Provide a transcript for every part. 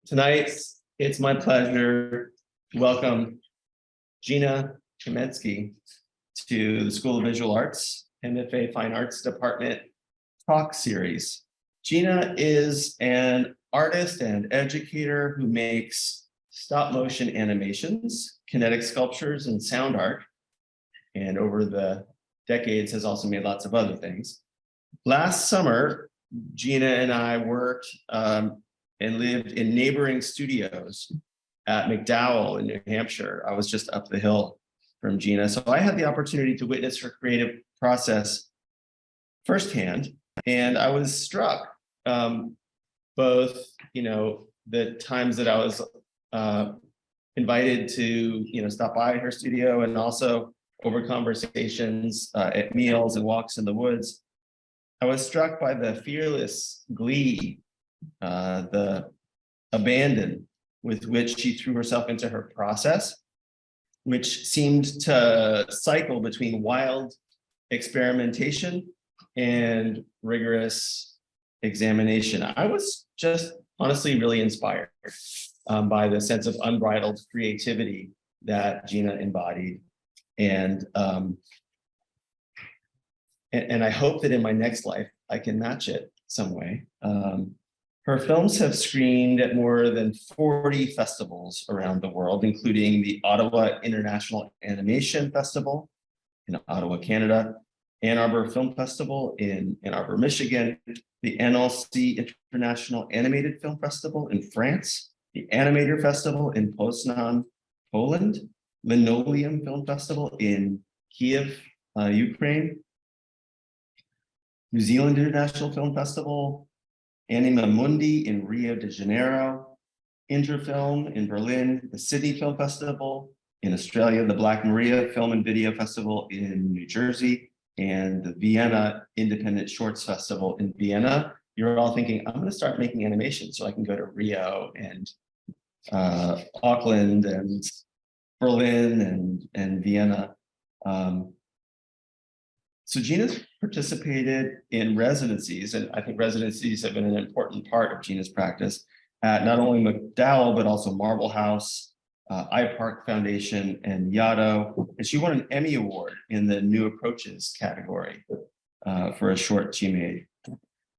Tonight, it's my pleasure to welcome Gina Kamentsky to the School of Visual Arts, MFA Fine Arts Department talk series. Gina is an artist and educator who makes stop motion animations, kinetic sculptures, and sound art. And over the decades has also made lots of other things. Last summer, Gina and I worked and lived in neighboring studios at McDowell in New Hampshire. I was just up the hill from Gina. So I had the opportunity to witness her creative process firsthand. And I was struck, both, the times that I was invited to, stop by her studio, and also over conversations at meals and walks in the woods. I was struck by the fearless glee, the abandon with which she threw herself into her process, which seemed to cycle between wild experimentation and rigorous examination. I was just honestly really inspired by the sense of unbridled creativity that Gina embodied. And I hope that in my next life, I can match it some way. Her films have screened at more than 40 festivals around the world, including the Ottawa International Animation Festival in Ottawa, Canada, Ann Arbor Film Festival in Ann Arbor, Michigan, the NLC International Animated Film Festival in France, the Animator Festival in Poznań, Poland, Linoleum Film Festival in Kiev, Ukraine, New Zealand International Film Festival, Anima Mundi in Rio de Janeiro, Interfilm in Berlin, the Sydney Film Festival in Australia, the Black Maria Film and Video Festival in New Jersey, and the Vienna Independent Shorts Festival in Vienna. You're all thinking, I'm going to start making animations so I can go to Rio and Auckland and Berlin and Vienna. So Gina's participated in residencies, and I think residencies have been an important part of Gina's practice at not only McDowell, but also Marble House, iPark Foundation, and Yaddo. And she won an Emmy Award in the New Approaches category for a short she made.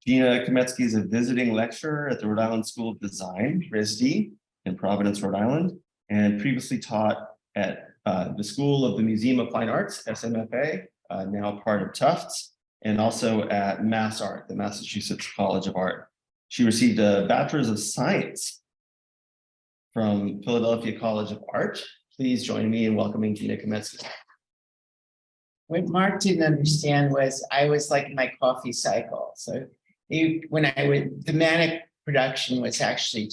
Gina Kamentsky is a visiting lecturer at the Rhode Island School of Design, RISD, in Providence, Rhode Island, and previously taught at the School of the Museum of Fine Arts, SMFA, now part of Tufts, and also at MassArt, the Massachusetts College of Art. She received a Bachelor's of Science from Philadelphia College of Art. Please join me in welcoming Gina Kamentsky. What Mark didn't understand was I was like my coffee cycle. So the manic production was actually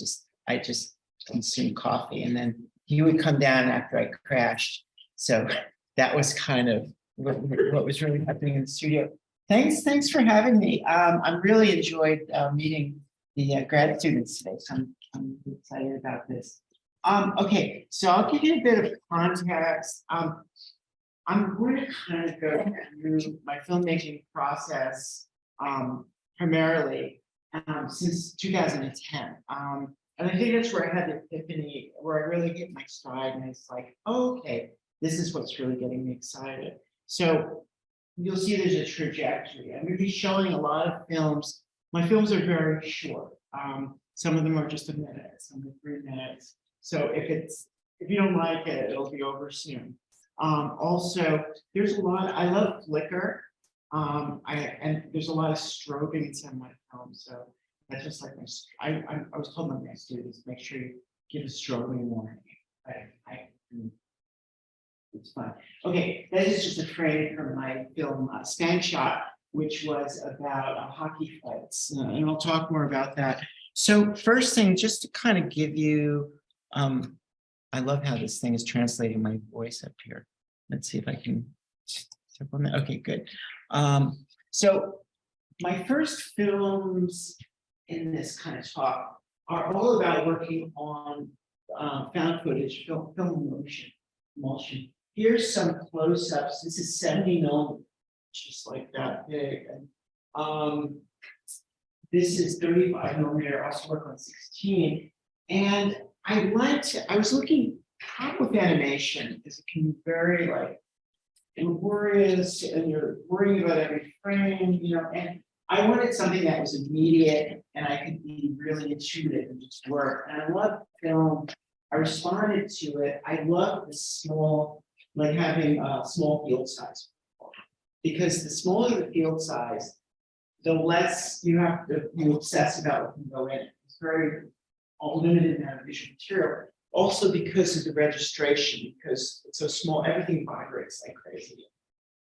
I just consumed coffee, and then he would come down after I crashed. So that was kind of what was really happening in the studio. Thanks for having me. I really enjoyed meeting the grad students today. So I'm excited about this. Okay, so I'll give you a bit of context. I'm going to kind of go through my filmmaking process primarily since 2010. And I think that's where I had the epiphany, where I really hit my stride, and it's like, oh, okay, this is what's really getting me excited. So you'll see there's a trajectory. I'm going to be showing a lot of films. My films are very short. Some of them are just a minute, some are 3 minutes. So if you don't like it, it'll be over soon. Also, there's a lot. I love Flickr, and there's a lot of strobing in some of my films. So that's just like I was told by my students, make sure you give a strobing warning. It's fun. Okay, that is just a frame from my film Spank Shot, which was about hockey fights, and I'll talk more about that. So first thing, just to kind of give you, I love how this thing is translating my voice up here. Let's see if I can step on that. Okay, good. So my first films in this kind of talk are all about working on found footage, film emulsion. Here's some close-ups. This is 70 millimeters, just like that big. And this is 35 millimeter. I also work on 16. And I was looking, problem with animation is it can be very like laborious and you're worrying about every frame, and I wanted something that was immediate and I could be really intuitive and just work. And I love film. I responded to it. I love the small, like having a small field size. Because the smaller the field size, the less you have to be obsessed about what can go in it. It's very limited amount of visual material. Also because of the registration, because it's so small, everything vibrates like crazy.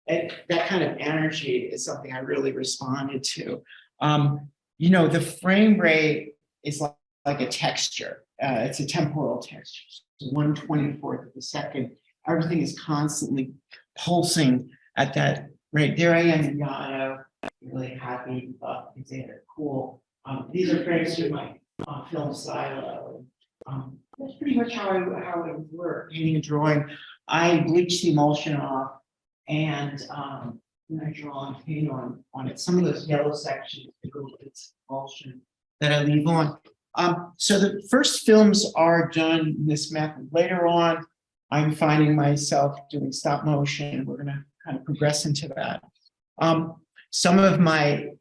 And that kind of energy is something I really responded to. The frame rate is like a texture. It's a temporal texture. So 1/24th of a second. Everything is constantly pulsing at that rate. There I am in Yano, really happy, they're cool. These are frames from my film silo. That's pretty much how it would work. Painting and drawing, I bleach the emulsion off, and then I draw and paint on it. Some of those yellow sections, it's emulsion that I leave on. So the first films are done in this method. Later on, I'm finding myself doing stop motion. We're going to kind of progress into that. Some of my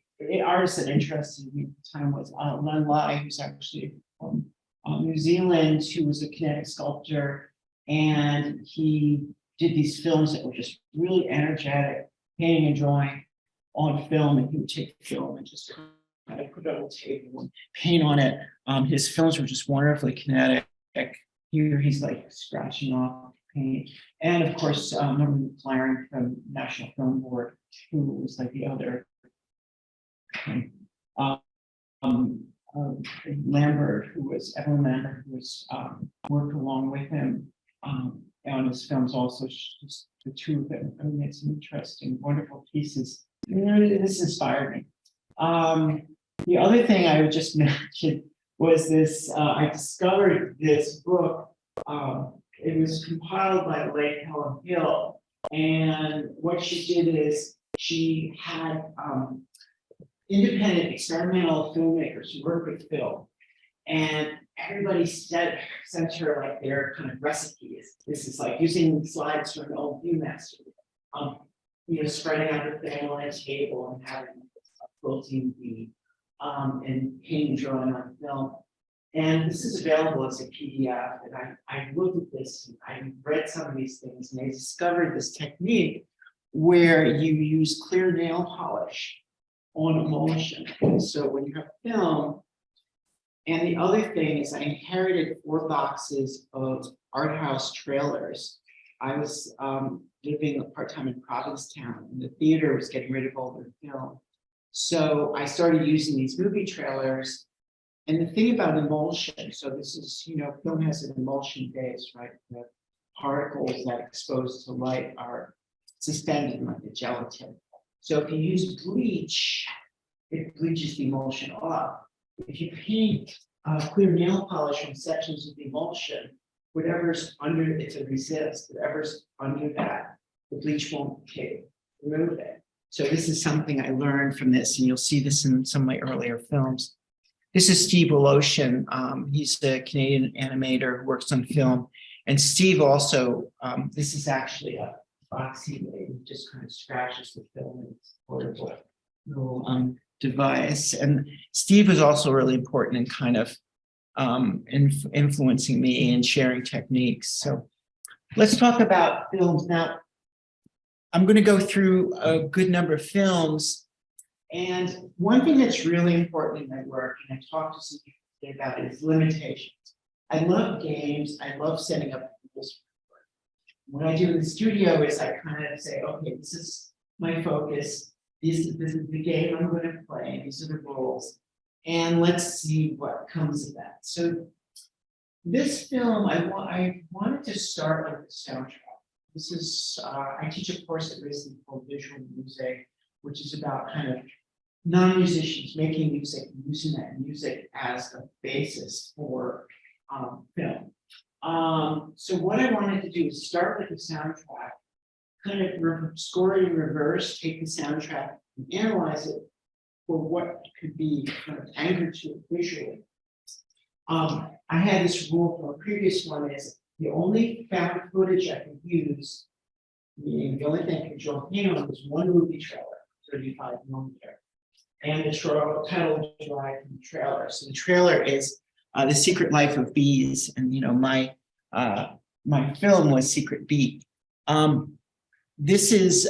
artists that interested me at the time was Len Lai, who's actually from New Zealand, who was a kinetic sculptor, and he did these films that were just really energetic, painting and drawing on film, and he would take film and just kind of put it on the table and paint on it. His films were just wonderfully kinetic. Here he's like scratching off paint, and of course, Norman McLaren from National Film Board, who was like the other. Lambert, Evan Lambert, who was worked along with him on his films. Also, just the two of them made some interesting, wonderful pieces. This inspired me. The other thing I would just mention was this. I discovered this book. It was compiled by the late Helen Hill, and what she did is she had independent experimental filmmakers who work with film, and everybody sent her like their kind of recipes. This is like using slides from an old viewmaster, spreading out the film on a table and having a protein feed, and painting and drawing on film. And this is available as a PDF. And I looked at this and I read some of these things, and I discovered this technique where you use clear nail polish on emulsion. So when you have film, and the other thing is I inherited 4 boxes of art house trailers. I was living part-time in Provincetown, and the theater was getting rid of all their film. So I started using these movie trailers. And the thing about emulsion, so this is, film has an emulsion base, right? The particles that expose to light are suspended in like a gelatin. So if you use bleach, it bleaches the emulsion off. If you paint clear nail polish on sections of the emulsion, whatever's under it's a resist, whatever's under that, the bleach won't remove it. So this is something I learned from this, and you'll see this in some of my earlier films. This is Steve Woloshin. He's a Canadian animator who works on film. And Steve also, this is actually a boxy way, he just kind of scratches the film in this portable little device. And Steve was also really important in kind of influencing me and sharing techniques. So let's talk about films now. I'm going to go through a good number of films. And one thing that's really important in my work, and I talked to some people about it, is limitations. I love games. I love setting up rules. What I do in the studio is I kind of say, okay, this is my focus. This is the game I'm going to play. These are the rules. And let's see what comes of that. So this film, I wanted to start with the soundtrack. This is, I teach a course at RISD called Visual Music, which is about kind of non-musicians making music, using that music as a basis for film. So what I wanted to do is start with the soundtrack, kind of score it in reverse, take the soundtrack and analyze it for what could be kind of anchored to it visually. I had this rule from a previous one is the only found footage I can use, meaning the only thing I could draw in on was one movie trailer, 35mm. And the title derived from the trailer. So the trailer is The Secret Life of Bees. And my film was Secret Bee. This is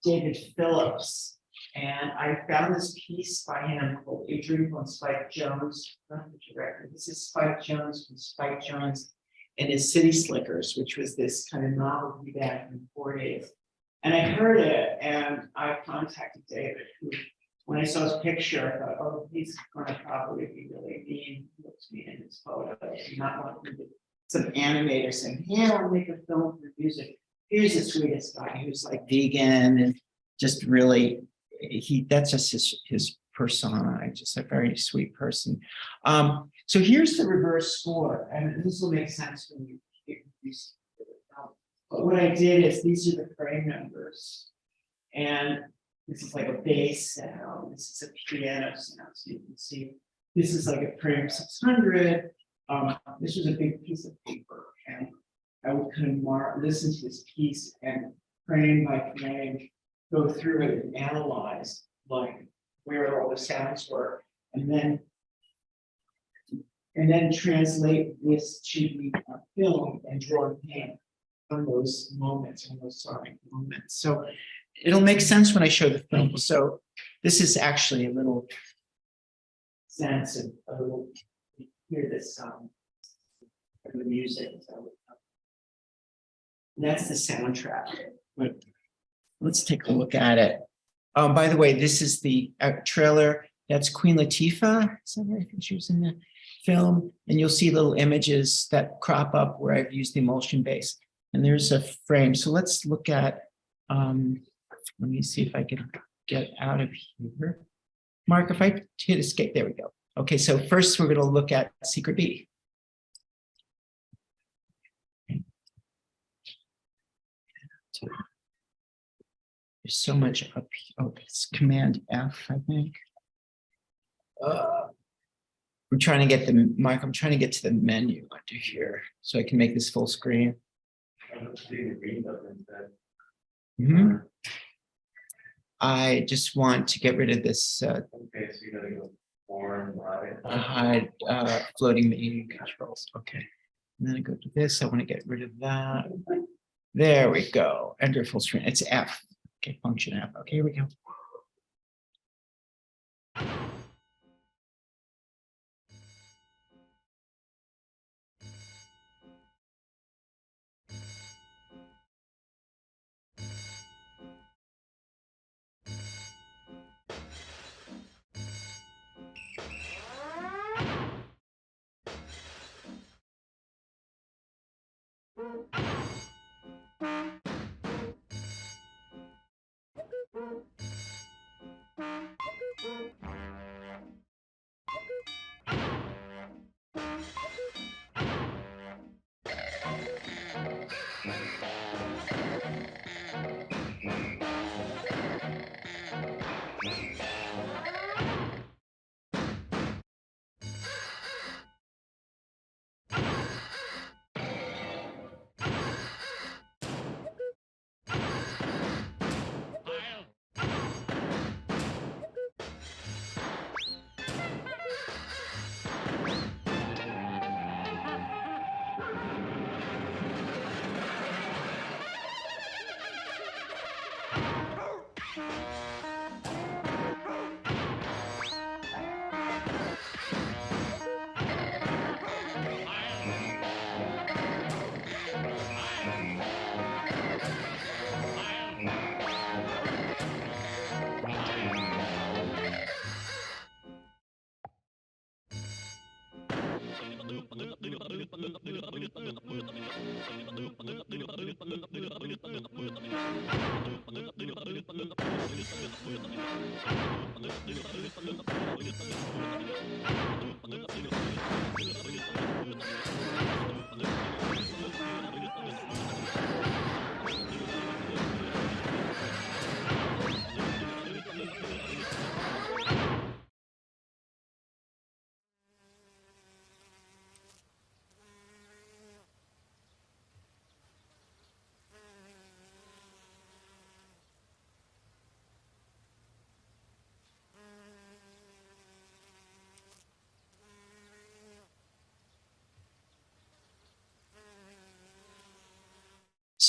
David Phillips. And I found this piece by him called A Dream from Spike Jones, not the director. This is Spike Jones from Spike Jones and his City Slickers, which was this kind of novelty back in the 40s. And I heard it and I contacted David, who, when I saw his picture, I thought, oh, he's gonna probably be really mean, he looks me in his photo, and not want to do some animator saying, yeah, I'll make a film for music. Here's the sweetest guy who's like vegan and just really, that's just his persona, just a very sweet person. So here's the reverse score, and this will make sense when you get these. But what I did is these are the frame numbers, and this is like a bass sound. This is a piano sound, so you can see this is like a frame 600. This was a big piece of paper, and I would kind of listen to this piece and frame by frame go through it and analyze like where all the sounds were, and then translate this to the film and draw and paint on those moments, on those sonic moments. So it'll make sense when I show the film. So this is actually a little sense of a little, hear this of the music. So, and that's the soundtrack. But let's take a look at it. By the way, this is the trailer. That's Queen Latifah. So I think she was in the film, and you'll see little images that crop up where I've used the emulsion base. And there's a frame. So let's look at, let me see if I can get out of here. Mark, if I hit escape, there we go. Okay, so first we're gonna look at Secret Bee. There's so much up here. Oh, it's Command F, I think. I'm trying to get the, Mark, I'm trying to get to the menu under here so I can make this full screen. I just want to get rid of this Okay, so you gotta go form, right? hide floating menu controls. Okay. And then I go to this. I want to get rid of that. There we go. Enter full screen. It's F. Okay, function F. Okay, here we go.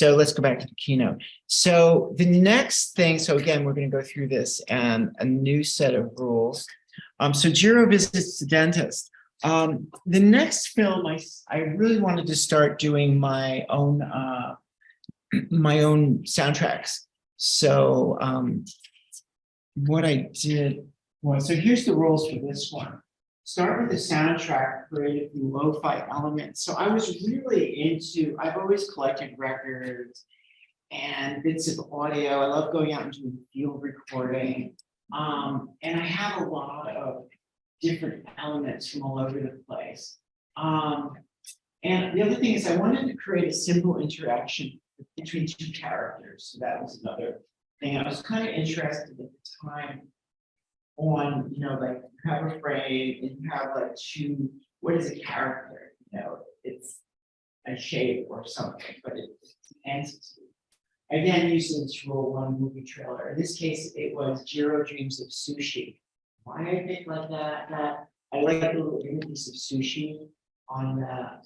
So let's go back to the keynote. So the next thing, so again, we're going to go through this and a new set of rules. So Jiro visits the dentist. The next film, I really wanted to start doing my own soundtracks. So what I did was, so here's the rules for this one. Start with a soundtrack created from lo-fi elements. So I was really into, I've always collected records and bits of audio. I love going out and doing field recording. And I have a lot of different elements from all over the place. And the other thing is I wanted to create a simple interaction between two characters. So that was another thing. I was kind of interested at the time on, you know, like you have a frame and you have like two, what is a character? You know, it's a shape or something, but it's an entity. Again, using this rule one movie trailer. In this case, it was Jiro Dreams of Sushi. Why I think like that I like the little images of sushi on the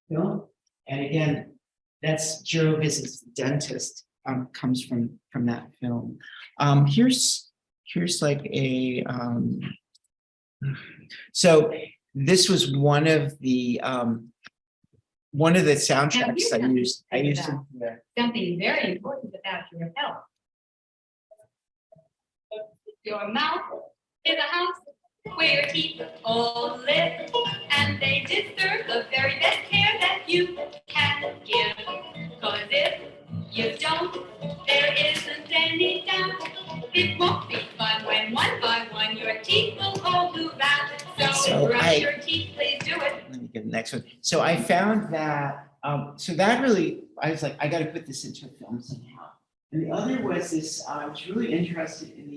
film. And again, that's Jiro Visits the Dentist, comes from that film. Here's like a so this was one of the soundtracks I used. I used it there. Something very important about your health. Your mouth is a house where your teeth all live, and they deserve the very best care that you can give. Cause if you don't, there isn't any doubt it won't be fun when one by one your teeth will all move out. So brush your teeth, please do it. Let me get the next one. So I found that, so that really, I was like, I got to put this into a film somehow. And the other was this, I was really interested in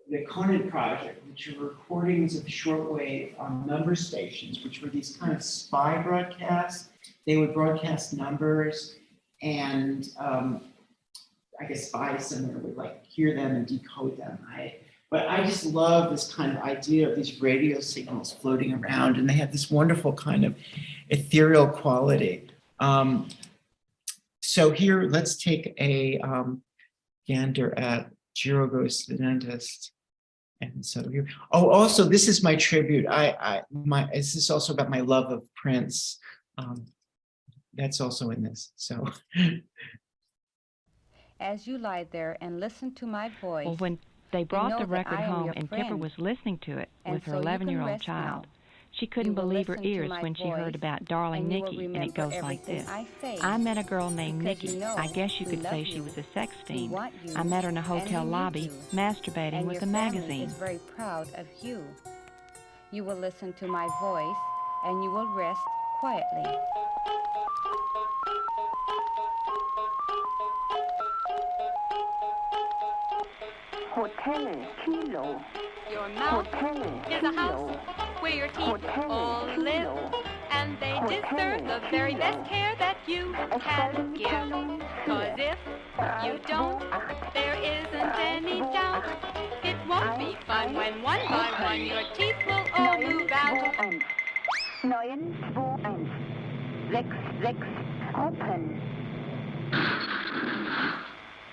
the Conan project, which are recordings of shortwave number stations, which were these kind of spy broadcasts. They would broadcast numbers, and I guess spies somewhere would like hear them and decode them, right? But I just love this kind of idea of these radio signals floating around, and they have this wonderful kind of ethereal quality. So here, let's take a gander at Jiro Goes to the Dentist. And so here, oh, also, this is my tribute. This is also about my love of Prince. That's also in this, so. As you lie there and listen to my voice. Well, when they brought the record home and Pippa was listening to it with her 11-year-old child, she couldn't believe her ears when she heard about Darling Nikki, and it goes like this. I met a girl named Nikki. I guess you could say she was a sex fiend. I met her in a hotel lobby, masturbating with a magazine. Is very proud of you. You will listen to my voice, and you will rest quietly. Hotel Kilo. Your mouth is a house where your teeth all live, and they deserve the very best care that you can give. Cause if you don't, there isn't any doubt it won't be fun when one by one your teeth will all move out. 921 66 open.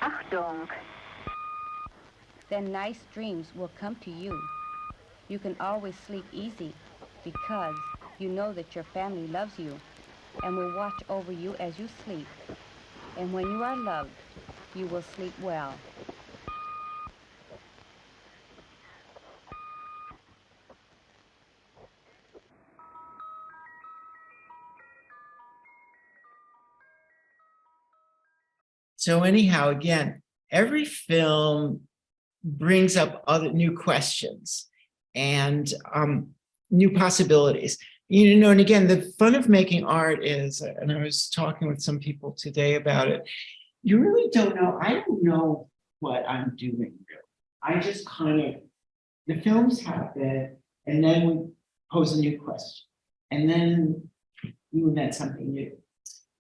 Achtung. Then nice dreams will come to you. You can always sleep easy because you know that your family loves you and will watch over you as you sleep. And when you are loved, you will sleep well. So anyhow, again, every film brings up other new questions and new possibilities. You know, and again, the fun of making art is, and I was talking with some people today about it, you really don't know. I don't know what I'm doing, really. I just kind of, the films happen, and then we pose a new question, and then you invent something new.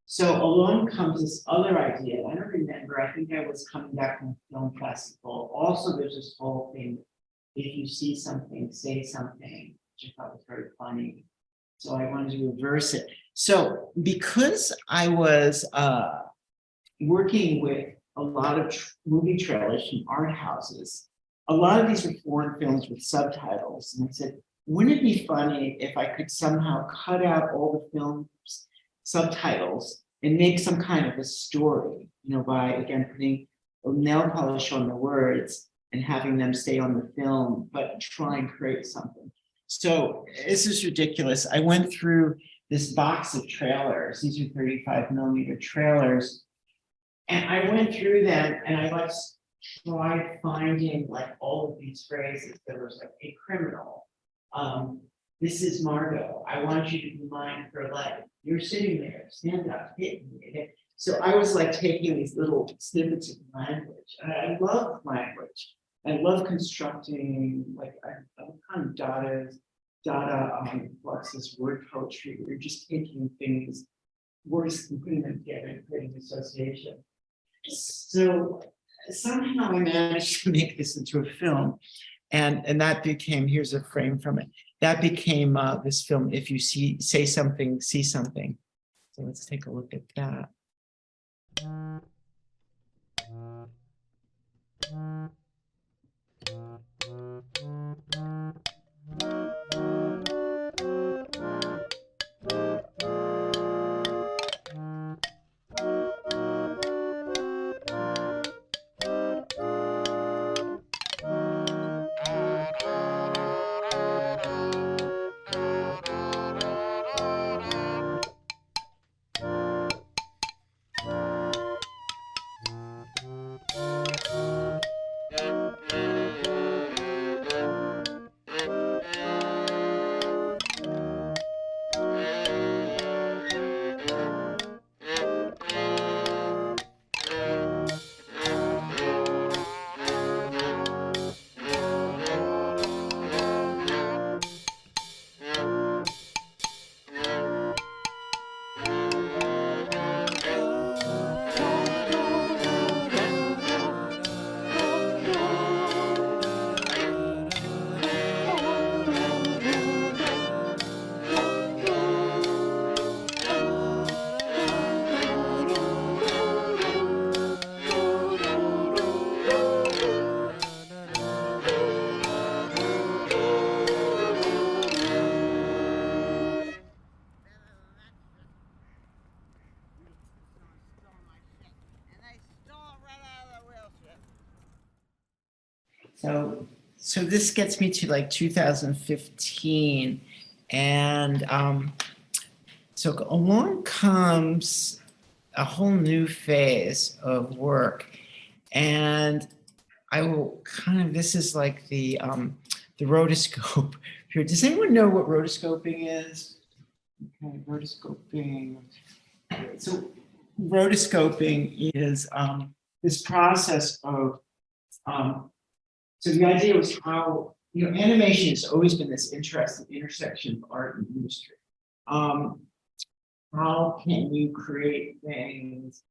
So along comes this other idea. I don't remember, I think I was coming back from film festival. Also, there's this whole thing, if you see something, say something, which I thought was very funny. So I wanted to reverse it. So because I was working with a lot of movie trailers from art houses. A lot of these were foreign films with subtitles. And I said, wouldn't it be funny if I could somehow cut out all the film's subtitles and make some kind of a story, by, again, putting nail polish on the words and having them stay on the film, but try and create something. So this is ridiculous. I went through this box of trailers. These are 35mm trailers. And I went through them and I tried finding all of these phrases. There was a criminal. This is Margot. I want you to be mine for life. You're sitting there, stand up, hit me. So I was taking these little snippets of language. I love language. I love constructing, I'm kind of Dada Fluxus word poetry. We're just taking things, words, and putting them together and creating association. So somehow I managed to make this into a film. And that became, here's a frame from it. That became this film, If You Say Something, See Something. So let's take a look at that. So this gets me to 2015, and so along comes a whole new phase of work, and I will this is the rotoscope here. Does anyone know what rotoscoping is? Okay, rotoscoping. So rotoscoping is this process of so the idea was how, animation has always been this interesting intersection of art and industry. How can you create things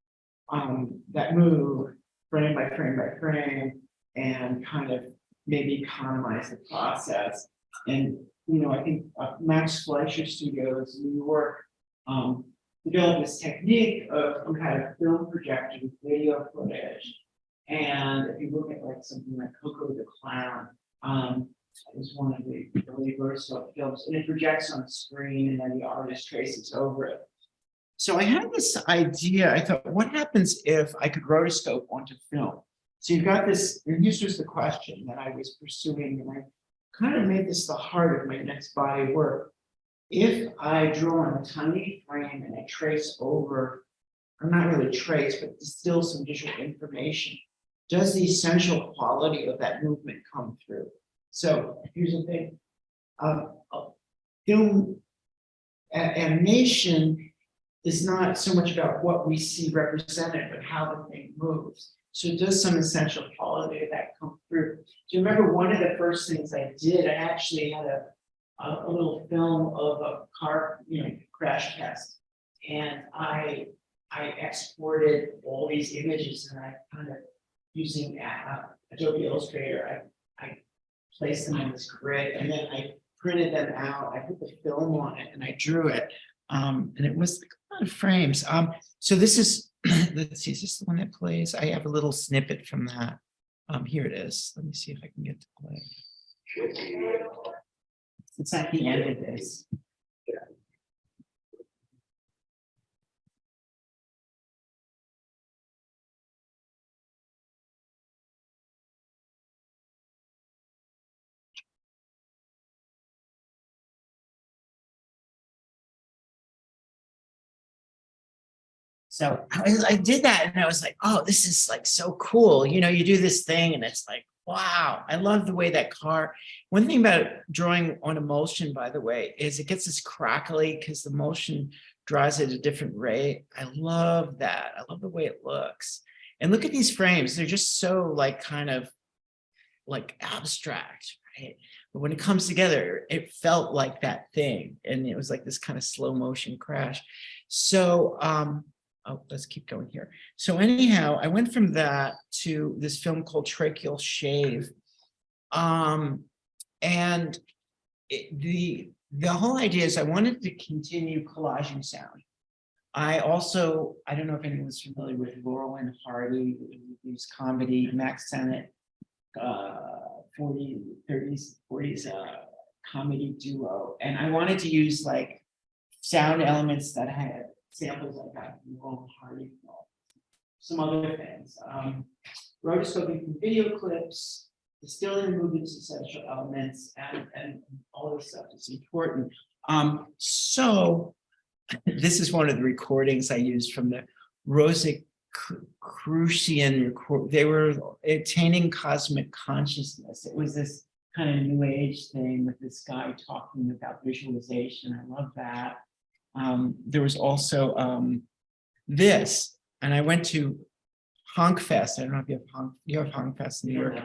that move frame by frame by frame and kind of maybe economize the process? And, I think Max Fleischer Studios in New York developed this technique of some kind of film projector with video footage. And if you look at something like Coco the Clown, it was one of the early Rotoscope films, and it projects on the screen and then the artist traces over it. So I had this idea. I thought, what happens if I could rotoscope onto film? So you've got this, and this was the question that I was pursuing, and I kind of made this the heart of my next body of work. If I draw on a tiny frame and I trace over, or not really trace, but distill some visual information, does the essential quality of that movement come through? So here's the thing. Film animation is not so much about what we see represented, but how the thing moves. So does some essential quality of that come through? Do you remember one of the first things I did? I actually had a little film of a car, crash test, and I exported all these images, and I kind of, using Adobe Illustrator, I placed them in this grid, and then I printed them out. I put the film on it, and I drew it, and it was a lot of frames. So this is let's see, is this the one that plays? I have a little snippet from that. Here it is. Let me see if I can get to play. It's at the end of this. So I did that and I was like, oh, this is like so cool. You know, you do this thing and it's like, wow, I love the way that car. One thing about drawing on emulsion, by the way, is it gets this crackly because the emulsion draws at a different rate. I love that. I love the way it looks. And look at these frames. They're just so like kind of like abstract, right? But when it comes together, it felt like that thing. And it was like this kind of slow motion crash. So, oh, let's keep going here. So anyhow, I went from that to this film called Tracheal Shave. And the whole idea is I wanted to continue collaging sound. I don't know if anyone's familiar with Laurel and Hardy, who's comedy, Max Sennett, 30s, 40s comedy duo. And I wanted to use like sound elements that had samples I got from Laurel and Hardy, some other things. Rotoscoping from video clips, distilling movements, essential elements, and all this stuff is important. So this is one of the recordings I used from the Rosicrucian record. They were attaining cosmic consciousness. It was this kind of new age thing with this guy talking about visualization. I love that. There was also this, and I went to Honkfest. I don't know if you have Honkfest in New York.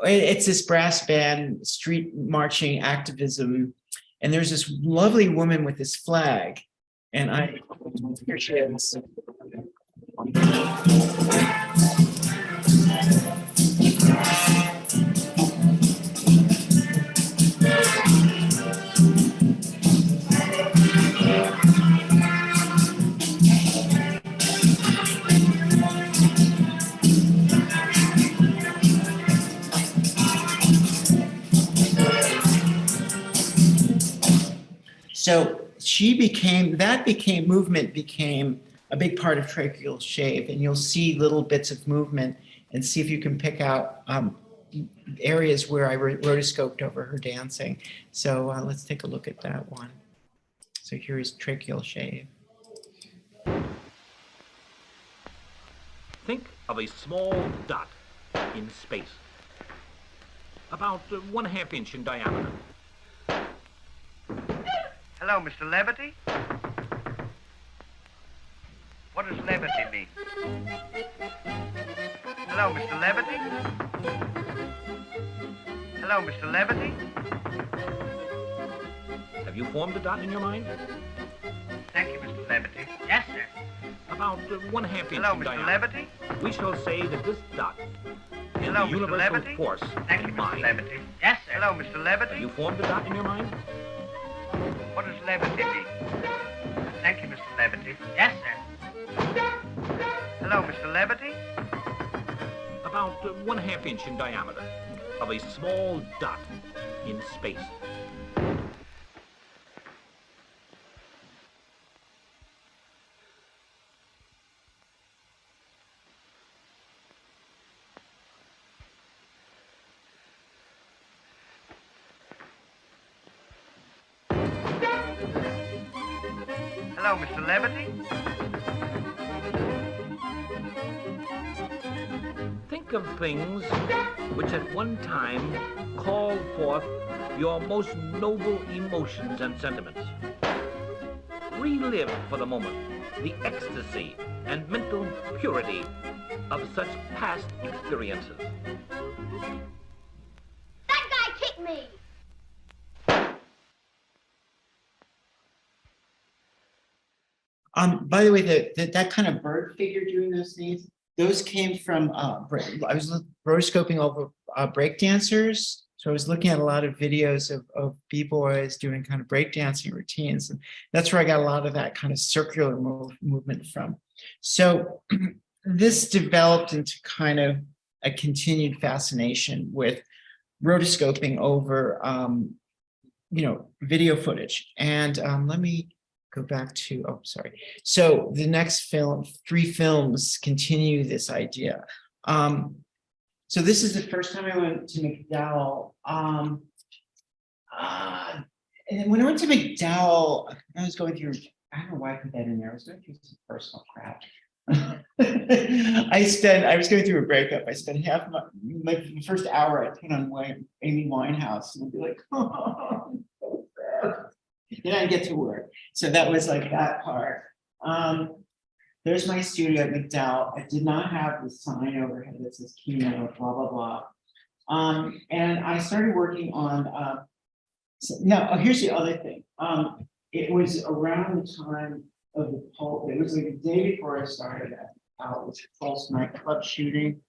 It's this brass band, street marching activism, and there's this lovely woman with this flag, and here she is. So movement became a big part of Tracheal Shave, and you'll see little bits of movement and see if you can pick out areas where I rotoscoped over her dancing. So let's take a look at that one. So here is Tracheal Shave. Think of a small dot in space, about 1/2 inch in diameter. Hello, Mr. Levity. What does levity mean? Hello, Mr. Levity. Hello, Mr. Levity. Have you formed a dot in your mind? Thank you, Mr. Levity. Yes, sir. About 1/2 inch Hello, in Mr. diameter. Levity. We shall say that this dot is Hello, the Mr. universal Levity. force Thank you, in Mr. mind. Levity. Yes, sir. Hello, Mr. Have Levity. you formed a dot in your mind? What does levity mean? Thank you, Mr. Levity. Yes, sir. Hello, Mr. Levity. About 1/2 inch in diameter, of a small dot in space. Hello, Mr. Levity. Think of things which at one time called forth your most noble emotions and sentiments. Relive for the moment the ecstasy and mental purity of such past experiences. That guy kicked me! By the way, that kind of bird figure doing those things, those came from, I was rotoscoping over break dancers So I was looking at a lot of videos of b-boys doing kind of breakdancing routines. And that's where I got a lot of that kind of circular movement from. So this developed into kind of a continued fascination with rotoscoping over, video footage. And let me go back to, oh, sorry. So the next 3 films continue this idea. So this is the first time I went to McDowell. And when I went to McDowell, I was going through, I don't know why I put that in there. I was going through some personal crap. I was going through a breakup. I spent half my first hour, I put on Amy Winehouse and I'd be like, oh, so sad. Then I'd get to work. So that was like that part. There's my studio at McDowell. I did not have the sign overhead that says keynote, blah, blah, blah. And I started working on, here's the other thing. It was around the time of the Pulse. It was like the day before I started out with Pulse nightclub shooting.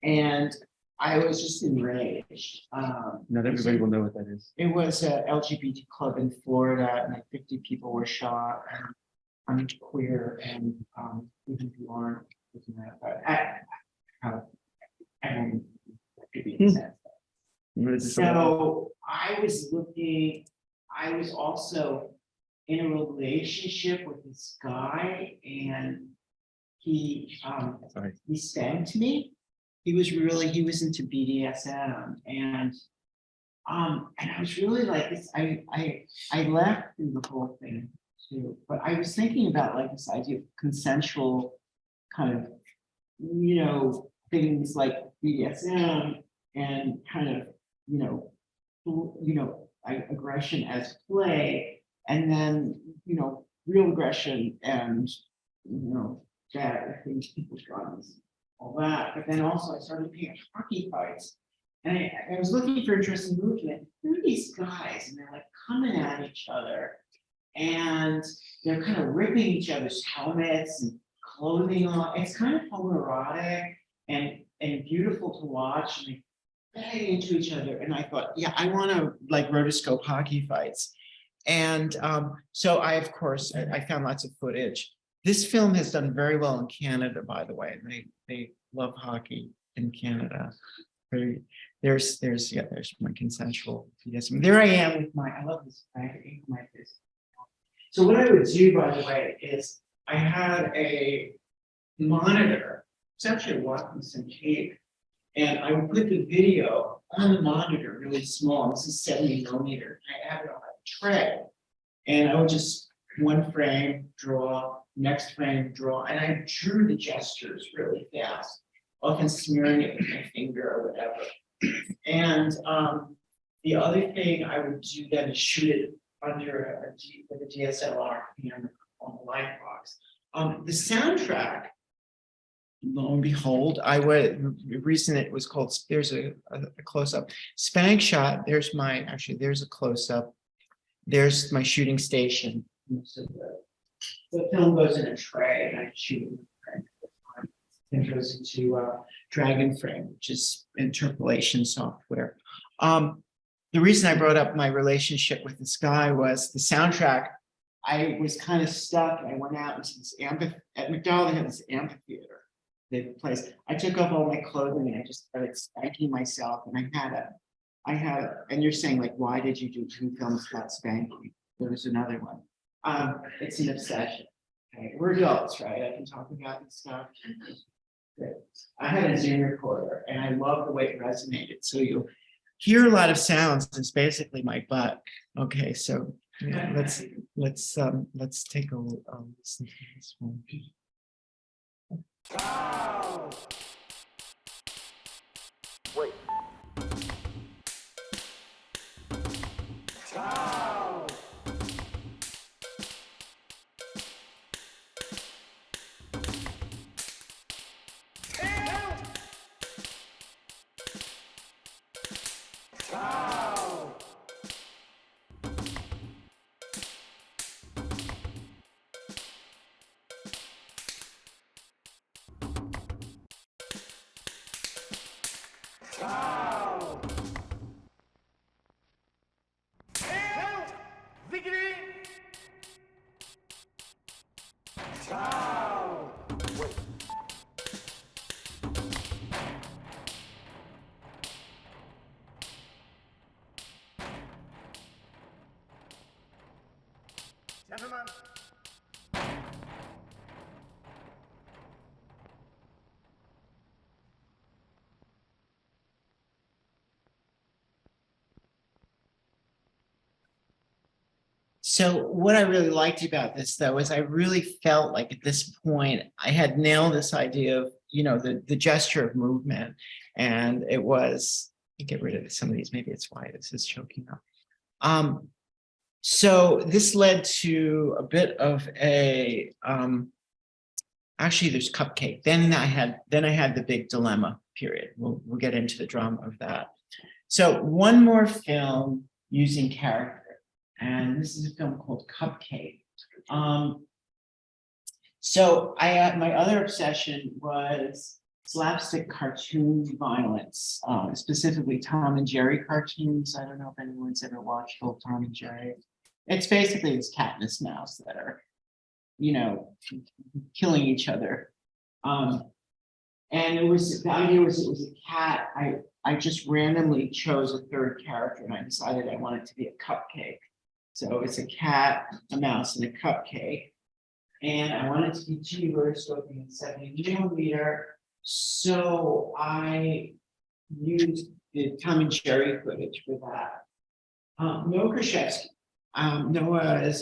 And I was just enraged. Not everybody will know what that is. It was an LGBT club in Florida and like 50 people were shot. And I'm queer and even if you aren't, doesn't matter. But I don't give you sense. So I was also in a relationship with this guy and he spanked me. He was into BDSM and I was really like this. I left through the whole thing too, but I was thinking about like this idea of consensual kind of, things like BDSM and kind of, aggression as play, and then, real aggression and, that I think people's guns, all that. But then also I started looking at hockey fights. And I was looking for interesting movement. There are these guys and they're like coming at each other and they're kind of ripping each other's helmets and clothing off. It's kind of homoerotic and beautiful to watch. And they bang into each other. And I thought, yeah, I want to like rotoscope hockey fights. And so I found lots of footage. This film has done very well in Canada, by the way. They love hockey in Canada. There's my consensual. Yes, there I am with I love this. I have ink on my face. So what I would do, by the way, is I had a monitor. It's actually a Watkinson tape, and I would put the video on the monitor, really small. This is 70 millimeter. I have it on a tray, and I would just one frame draw, next frame draw, and I drew the gestures really fast, often smearing it with my finger or whatever. And the other thing I would do then is shoot it under with a DSLR on the light box. The soundtrack, lo and behold, it was called, there's a close-up. Spank shot, there's a close-up. There's my shooting station. So the film goes in a tray and I shoot it in a tray. It goes into Dragon Frame, which is interpolation software. The reason I brought up my relationship with this guy was the soundtrack. I was kind of stuck. I went out into this at McDowell. They had this amphitheater. Place. I took off all my clothing and I just started spanking myself. And I had, and you're saying like, why did you do 2 films about spanking? There was another one. It's an obsession. Okay? We're adults, right? I can talk about this stuff. Good. I had a Zoom recorder and I love the way it resonated. So you'll hear a lot of sounds. It's basically my butt. Okay, so yeah, let's take a listen to this one. Wait. So what I really liked about this, though, is I really felt like at this point I had nailed this idea of, the gesture of movement. And it was, get rid of some of these, maybe it's why this is choking up. So this led to a bit of a, actually there's Cupcake. Then I had the big dilemma period. We'll get into the drama of that. So one more film using character. And this is a film called Cupcake. So my other obsession was slapstick cartoon violence, specifically Tom and Jerry cartoons. I don't know if anyone's ever watched old Tom and Jerry. It's basically this cat and this mouse that are, killing each other. And the idea was it was a cat. I just randomly chose a third character and I decided I wanted to be a cupcake. So it's a cat, a mouse, and a cupcake. And I wanted to be rotoscoping in 70mm. So I used the Tom and Jerry footage for that. Noah Kraszewski. Noah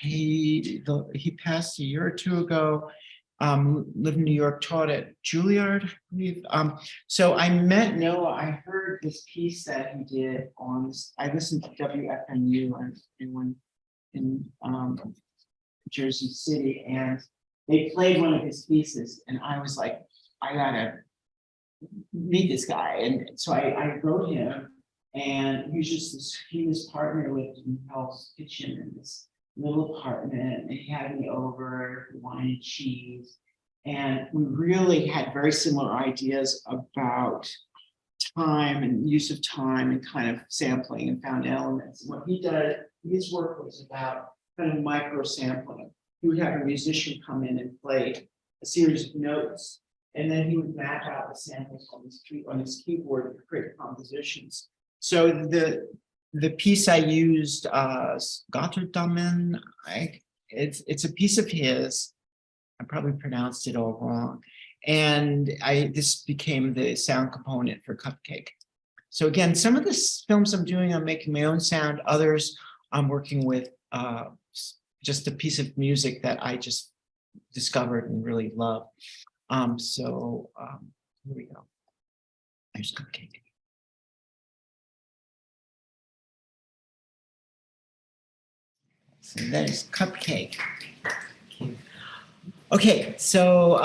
he passed a year or two ago. Lived in New York, taught at Juilliard, I believe. So I met Noah. I heard this piece that he did I listened to WFMU in Jersey City, and they played one of his pieces, and I was like, I gotta meet this guy. And so I wrote him, and his partner lived in Hell's Kitchen in this little apartment, and he had me over for wine and cheese. And we really had very similar ideas about time and use of time and kind of sampling and found elements. And what he did, his work was about kind of micro sampling. He would have a musician come in and play a series of notes, and then he would map out the samples on his keyboard and create compositions. So the piece I used, Gotterdammen, it's a piece of his. I probably pronounced it all wrong. And this became the sound component for Cupcake. So again, some of the films I'm doing, I'm making my own sound. Others, I'm working with just a piece of music that I just discovered and really love. Here we go. There's Cupcake. So there's Cupcake. Okay, so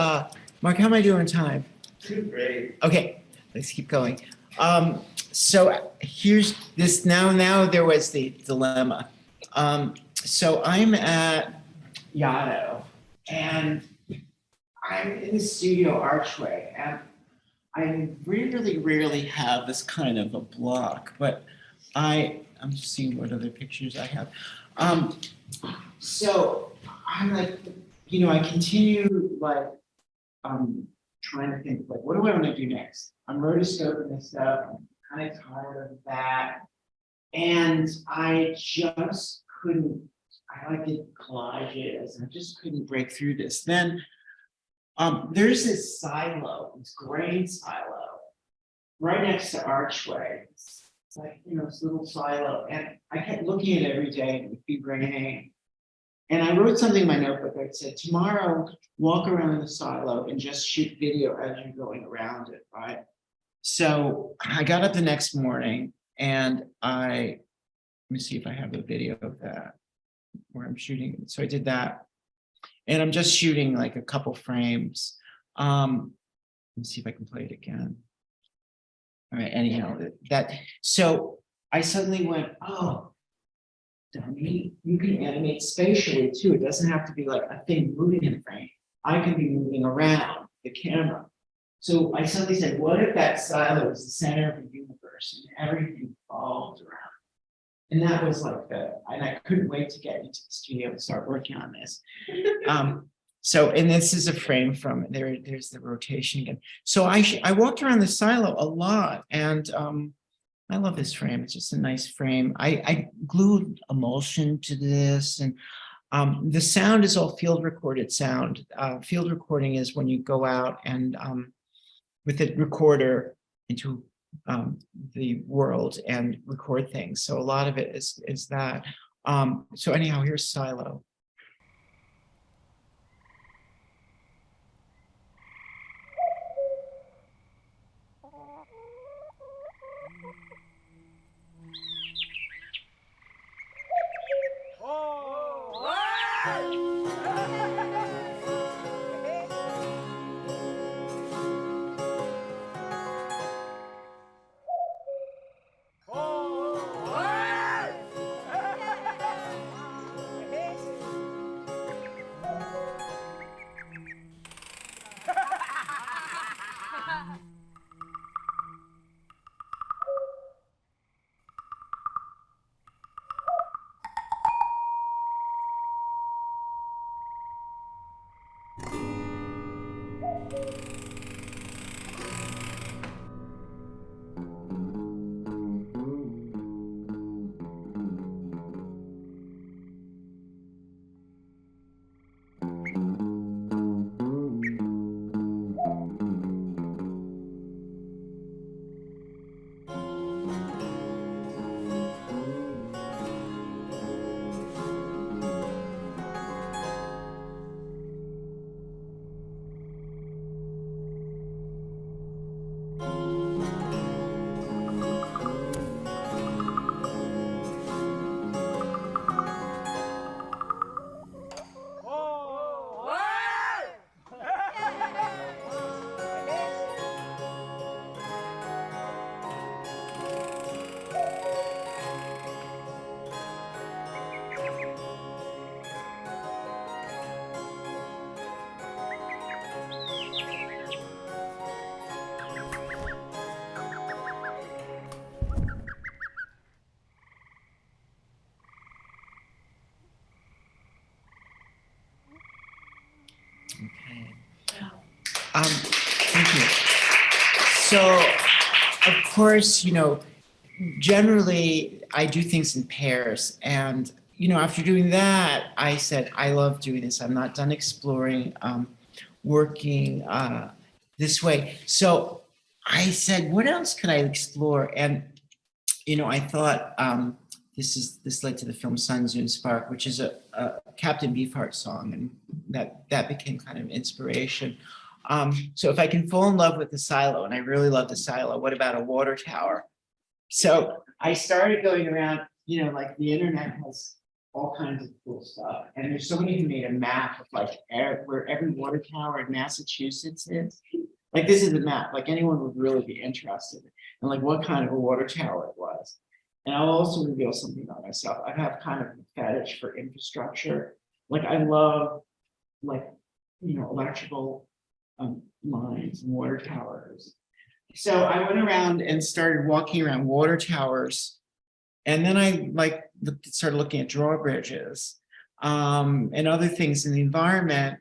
Mark, how am I doing time? Great. Okay, let's keep going. So here's this now there was the dilemma. So I'm at Yaddo, and I'm in the studio archway, and I really rarely have this kind of a block, but I'm just seeing what other pictures I have. So I'm like, I continue trying to think what do I want to do next? I'm rotoscoping this stuff. I'm kind of tired of that. And I just couldn't, I did collages, and I just couldn't break through this. Then there's this silo, this grain silo, right next to Archway. It's like, this little silo. And I kept looking at it every day, and it would be raining. And I wrote something in my notebook that said, tomorrow, walk around the silo and just shoot video as you're going around it, right? So I got up the next morning, and let me see if I have a video of that where I'm shooting. So I did that, and I'm just shooting like a couple frames. Let me see if I can play it again. All right, anyhow, so I suddenly went, oh, dummy, you can animate spatially too. It doesn't have to be like a thing moving in the frame. I can be moving around the camera. So I suddenly said, what if that silo is the center of the universe and everything falls around? And that was like and I couldn't wait to get into the studio and start working on this. And this is a frame from there's the rotation again. So I walked around the silo a lot, and I love this frame. It's just a nice frame. I glued emulsion to this, and the sound is all field recorded sound. Field recording is when you go out and with a recorder into the world and record things. So a lot of it is that. So anyhow, here's Silo. Okay. Thank you. So, of course, generally I do things in pairs. And, after doing that, I said, I love doing this. I'm not done exploring, working this way. So I said, what else could I explore? And, I thought this led to the film Sun Zoon Spark, which is a Captain Beefheart song. And that became kind of inspiration. So if I can fall in love with the silo, and I really love the silo, what about a water tower? So I started going around, like the internet has all kinds of cool stuff. And there's somebody who made a map of like where every water tower in Massachusetts is. Like this is a map, like anyone would really be interested in like what kind of a water tower it was. And I'll also reveal something about myself. I have kind of a fetish for infrastructure. Like I love electrical lines and water towers. So I went around and started walking around water towers. And then I started looking at drawbridges and other things in the environment.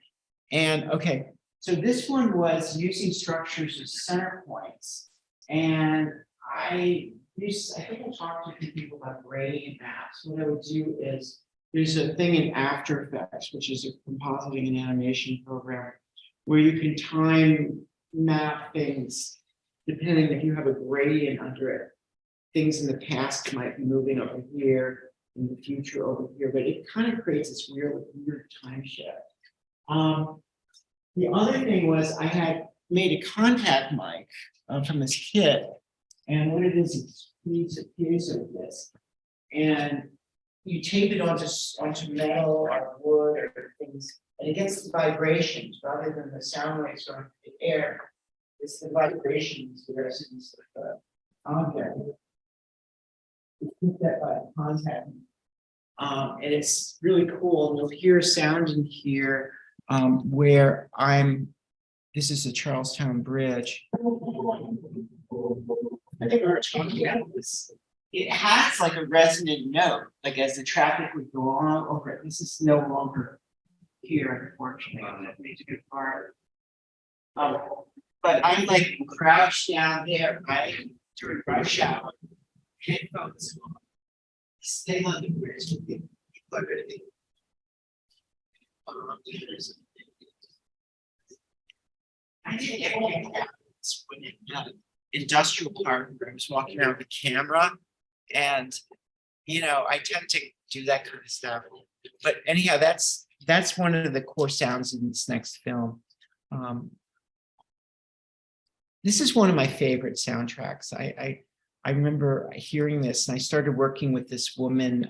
And okay, so this one was using structures as center points. And I think I talked to a few people about gradient maps. What I would do is there's a thing in After Effects, which is a compositing and animation program, where you can time map things depending if you have a gradient under it. Things in the past might be moving over here, in the future over here, but it kind of creates this real weird time shift. The other thing was I had made a contact mic from this kit, and what it is a piece of this, and you tape it onto metal or wood or things, and it gets the vibrations rather than the sound waves from the air. It's the vibrations, the resonance of the object. It's picked up by the contact. And it's really cool. And you'll hear sound in here where this is the Charlestown Bridge. I think we were talking about this. It has like a resonant note, like as the traffic would go on over it. This is no longer here, unfortunately. That makes a good part. But I'm like crouched down there, right, during rush hour. Headphones on. Stay on the bridge with the I didn't get industrial park where I was walking around with the camera, and I tend to do that kind of stuff. But anyhow, that's one of the core sounds in this next film. This is one of my favorite soundtracks. I remember hearing this, and I started working with this woman,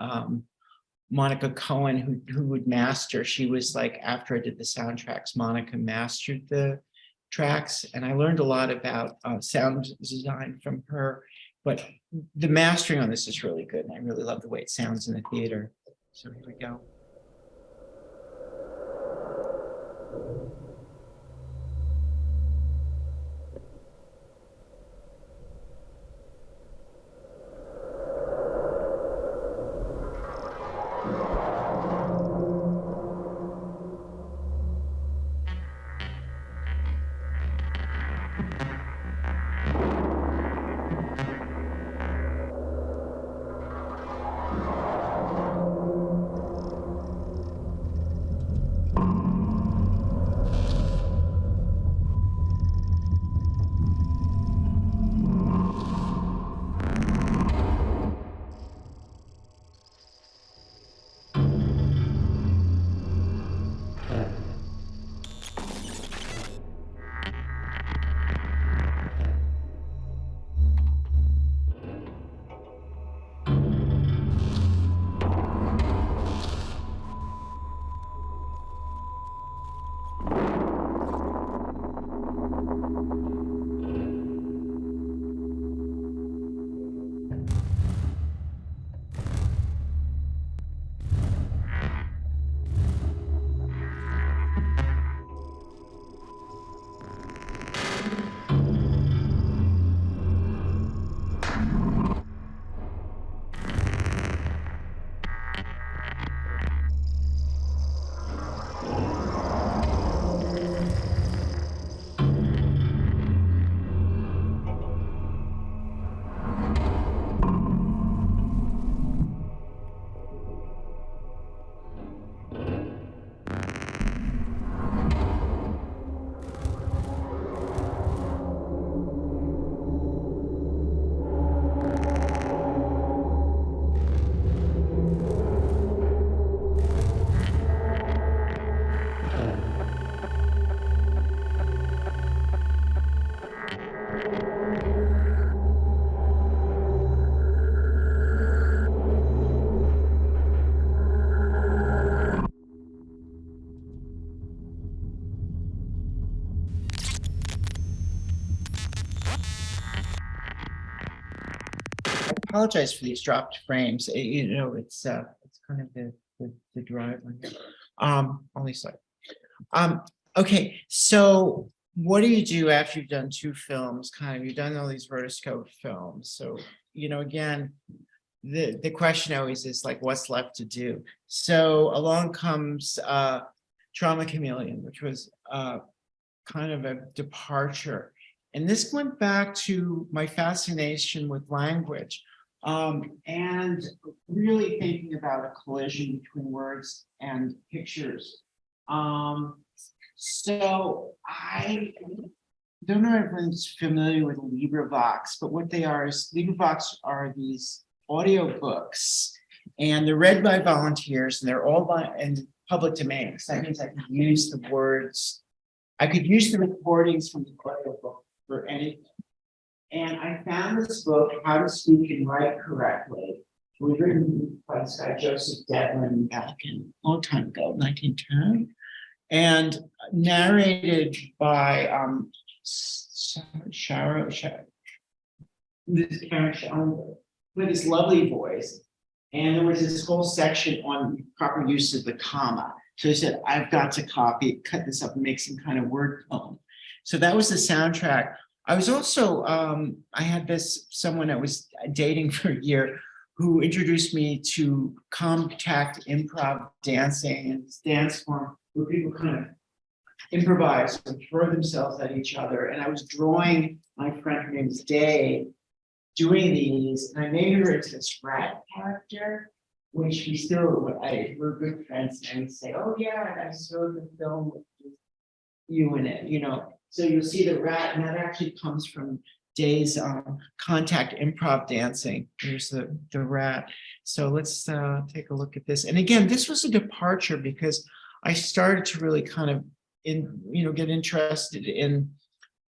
Monica Cohen, who would master. She was like, after I did the soundtracks, Monica mastered the tracks, and I learned a lot about sound design from her. But the mastering on this is really good, and I really love the way it sounds in the theater. So here we go. Apologize for these dropped frames. It's kind of the driver. Only slightly. Okay, so what do you do after you've done 2 films? You've done all these Rotoscope films. So, again, the question always is like, what's left to do? So along comes Trauma Chameleon, which was kind of a departure. And this went back to my fascination with language. And really thinking about a collision between words and pictures. So I don't know if everyone's familiar with LibriVox, but what they are is LibriVox are these audio books, and they're read by volunteers, and they're all in public domain. So that means I can use the words, I could use the recordings from the audio book for anything. And I found this book, How to Speak and Write Correctly. It was written by this guy, Joseph Devlin, back in a long time ago, 1910, and narrated by Karen with his lovely voice. And there was this whole section on proper use of the comma. So he said, I've got to copy it, cut this up, and make some kind of word poem. So that was the soundtrack. I was also, I had someone I was dating for a year who introduced me to contact improv dancing and dance form where people kind of improvise and throw themselves at each other. And I was drawing my friend, her name's Day, doing these, and I made her into this rat character, which we're good friends, and I would say, oh yeah, I saw the film with you in it, So you'll see the rat, and that actually comes from Day's contact improv dancing. Here's the rat. So let's take a look at this. And again, this was a departure because I started to really kind of get interested in,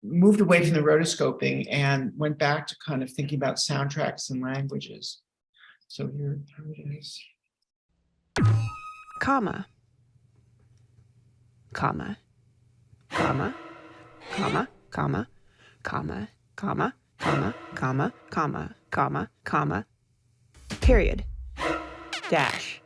moved away from the rotoscoping and went back to kind of thinking about soundtracks and languages. So here it is. Comma, comma, comma, comma, comma, comma, comma, comma, comma, comma, comma, comma, period, dash,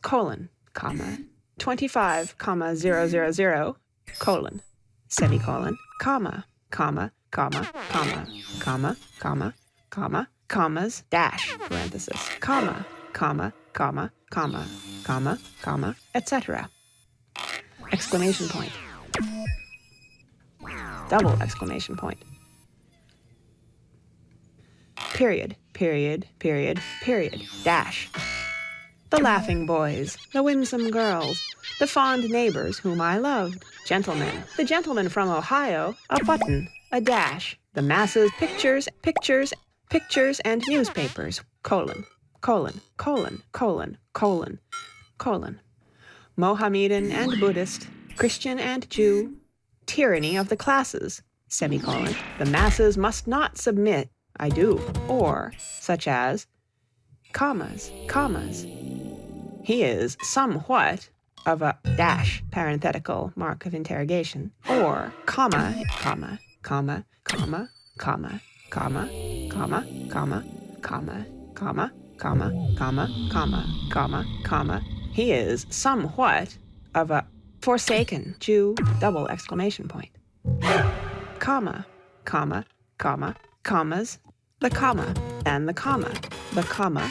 colon, comma, 25, comma, 000, colon, semicolon, comma, comma, comma, comma, comma, comma, comma, commas, dash, parenthesis, comma, comma, comma, comma, comma, comma, etc. Exclamation point. Double exclamation point. Period, period, period, period, dash. The laughing boys, the winsome girls, the fond neighbors whom I loved, gentlemen, the gentleman from Ohio, a button, a dash, the masses, pictures, pictures, pictures, and newspapers, colon, colon, colon, colon, colon, colon. Mohammedan and Buddhist, Christian and Jew, tyranny of the classes, semicolon. The masses must not submit, I do, or, such as, commas, commas. He is somewhat of a dash, parenthetical mark of interrogation, or, comma, comma, comma, comma, comma, comma, comma, comma, comma, comma, comma, comma, comma, comma, comma. He is somewhat of a forsaken Jew, double exclamation point. Comma, comma, comma, commas, the comma, and the comma, the comma.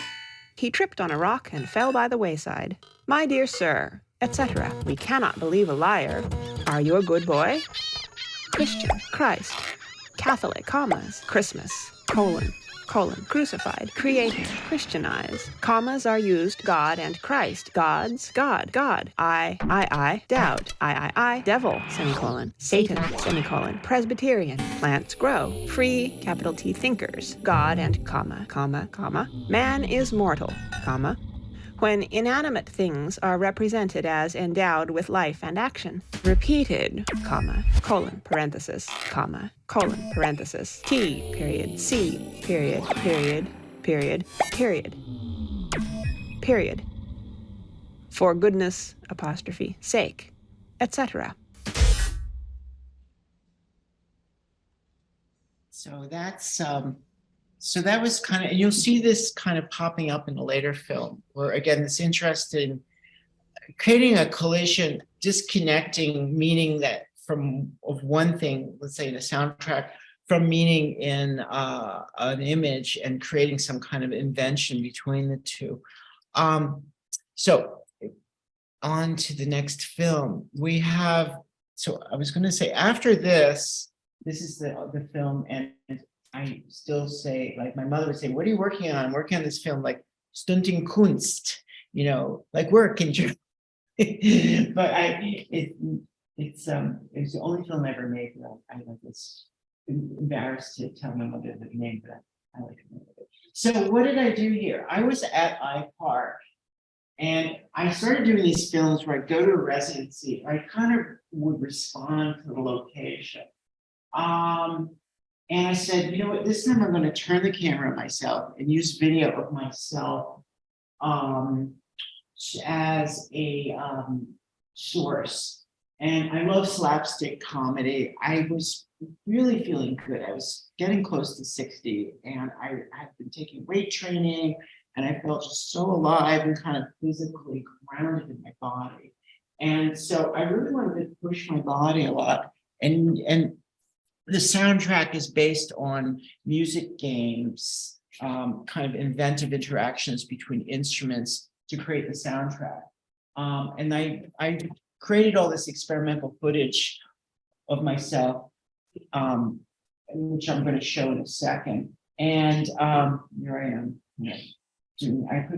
He tripped on a rock and fell by the wayside. My dear sir, etc. We cannot believe a liar. Are you a good boy? Christian, Christ, Catholic, commas, Christmas, colon, colon, crucified, created, Christianized. Commas are used, God and Christ, God's, God, God, I, doubt, I, devil, semicolon, Satan, semicolon, Presbyterian, plants grow, free, capital T thinkers, God and comma, comma, comma, man is mortal, comma, when inanimate things are represented as endowed with life and action. Repeated, comma, colon, parenthesis, comma, colon, parenthesis, T, period, C, period, period, period, period, period. For goodness, apostrophe, sake, etc. So that's so that was kind of, and you'll see this kind of popping up in a later film, where again, this interest in creating a collision, disconnecting meaning that of one thing, let's say in a soundtrack, from meaning in an image, and creating some kind of invention between the two. So on to the next film. We have, so I was going to say after this is the film, and I still say, like my mother would say, what are you working on? I'm working on this film, like stunting Kunst, like work in German. But it's the only film I ever made that I was embarrassed to tell my mother the name, but I like it. So what did I do here? I was at iPark, and I started doing these films where I go to a residency. I kind of would respond to the location. And I said, you know what, this time I'm going to turn the camera on myself and use video of myself as a source. And I love slapstick comedy. I was really feeling good. I was getting close to 60, and I had been taking weight training, and I felt just so alive and kind of physically grounded in my body. And so I really wanted to push my body a lot. And the soundtrack is based on music games, kind of inventive interactions between instruments to create the soundtrack. And I created all this experimental footage of myself, which I'm going to show in a second. And here I am. There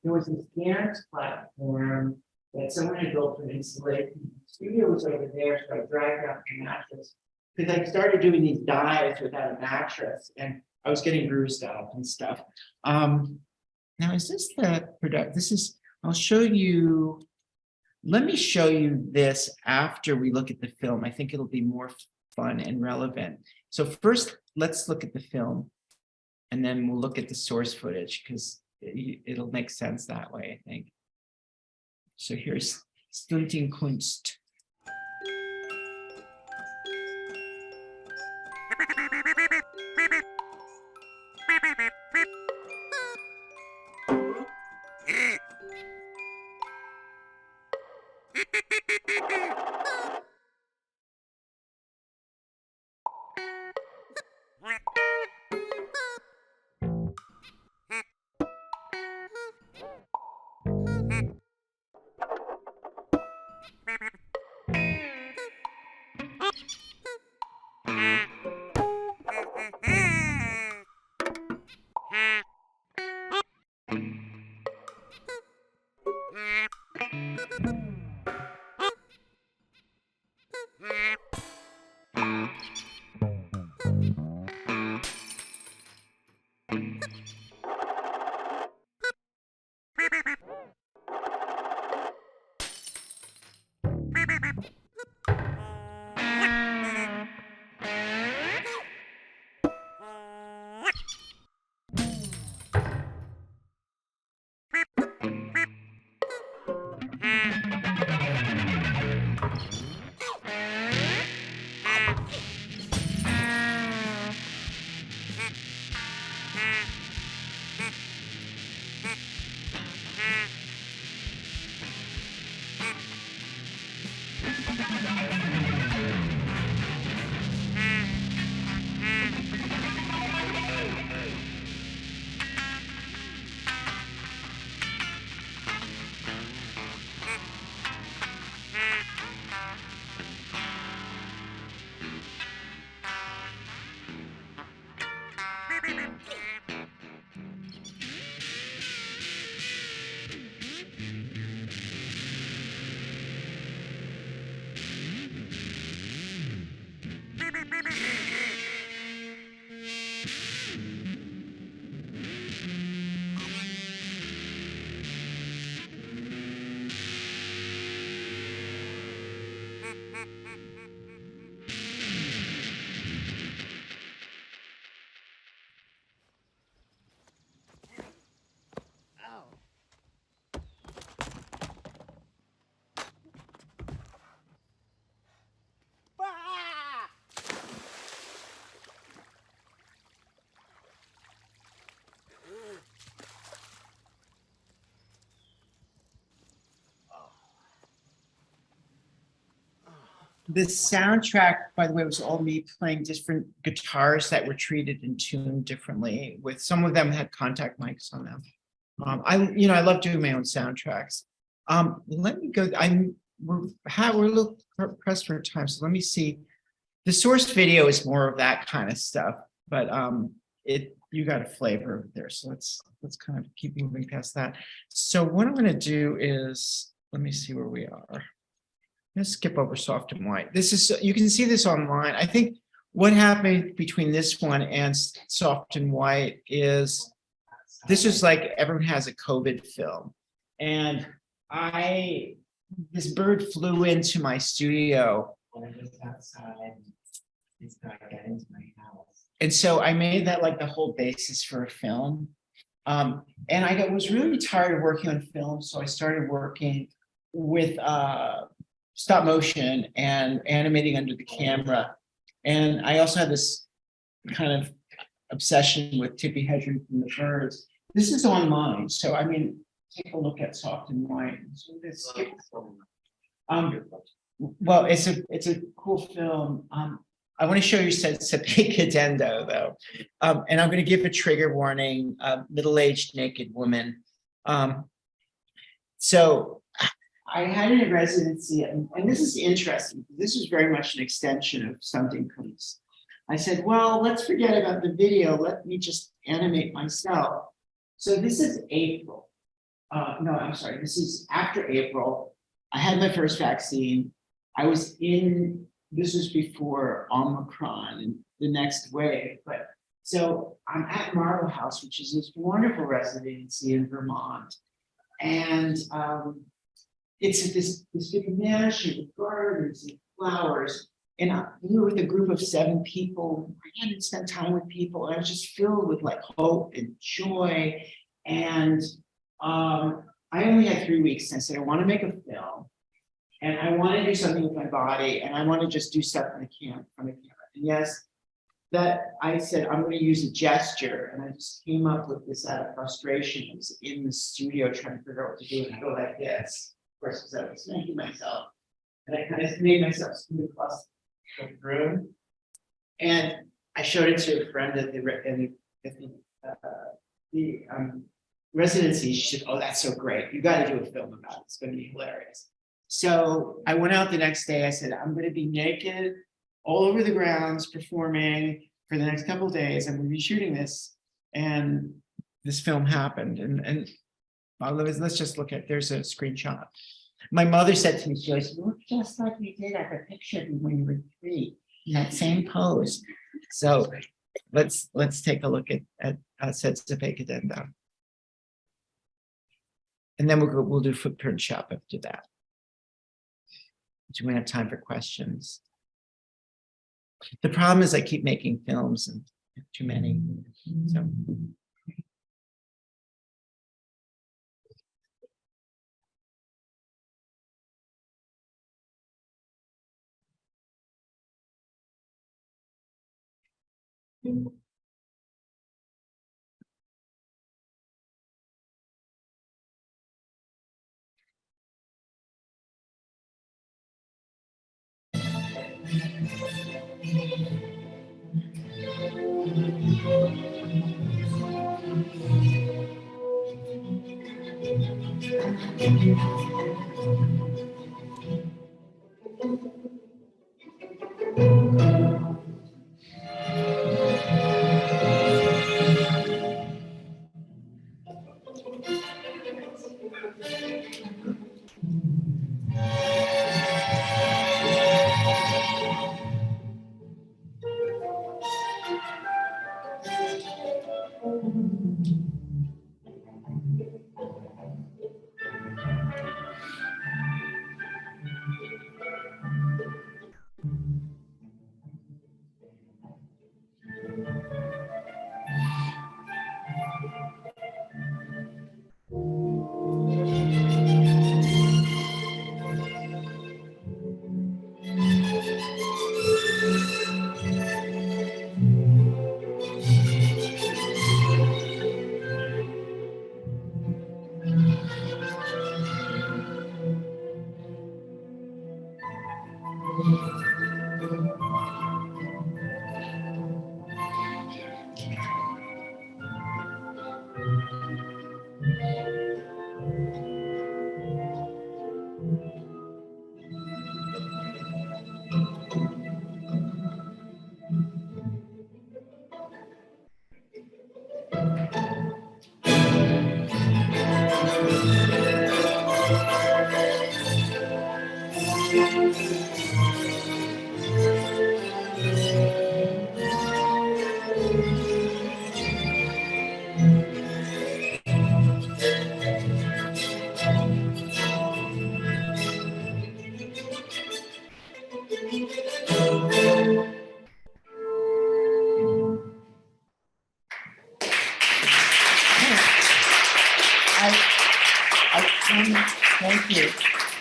was this dance platform that someone had built for an installation. The studio was over there, so I dragged out the mattress. because I started doing these dives without a mattress and I was getting bruised up and stuff. Now is this the product? I'll show you. Let me show you this after we look at the film. I think it'll be more fun and relevant. So first, let's look at the film and then we'll look at the source footage because it'll make sense that way, I think. So here's Stuntingkunst. The soundtrack, by the way, was all me playing different guitars that were treated and tuned differently. With some of them had contact mics on them. I love doing my own soundtracks. Let me go. We're a little pressed for time, so let me see. The source video is more of that kind of stuff, but you got a flavor of it there. So let's kind of keep moving past that. So what I'm going to do is let me see where we are. Let's skip over soft and white. You can see this online. I think what happened between this one and soft and white is this is like everyone has a COVID film. And this bird flew into my studio when I was outside. It's not got into my house. And so I made that like the whole basis for a film. And I was really tired of working on film. So I started working with stop motion and animating under the camera. And I also had this kind of obsession with Tippi Hedren from the Birds. This is online. So, I mean, take a look at soft and white. So well, it's a cool film. I want to show you Sepe Cadendo, though. And I'm going to give a trigger warning, middle-aged naked woman. So I had it in residency, and this is interesting. This is very much an extension of something Kunst. I said, well, let's forget about the video. Let me just animate myself. So this is April. No, I'm sorry. This is after April. I had my first vaccine. I was in this was before Omicron and the next wave, but so I'm at Marble House, which is this wonderful residency in Vermont. And it's this big mansion with gardens and flowers. And we were with a group of 7 people. I hadn't spent time with people. I was just filled with like hope and joy. And I only had 3 weeks. And I said, I want to make a film. And I want to do something with my body. And I want to just do stuff on the camera. And yes, that I said, I'm going to use a gesture. And I just came up with this out of frustration. I was in the studio trying to figure out what to do. And I go like this. Of course, because I was making myself. And I kind of made myself smooth across the room. And I showed it to a friend at the residency. She said, oh, that's so great. You got to do a film about it. It's going to be hilarious. So I went out the next day. I said, I'm going to be naked all over the grounds performing for the next couple of days. I'm going to be shooting this. And this film happened. And let's just look at, there's a screenshot. My mother said to me, Joyce, you look just like you did. I have a picture of you when you were 3 in that same pose. So let's take a look at Sedzepe Kadenda. And then we'll do footprint shop after that. So we have time for questions. The problem is I keep making films and too many. So. Thank you.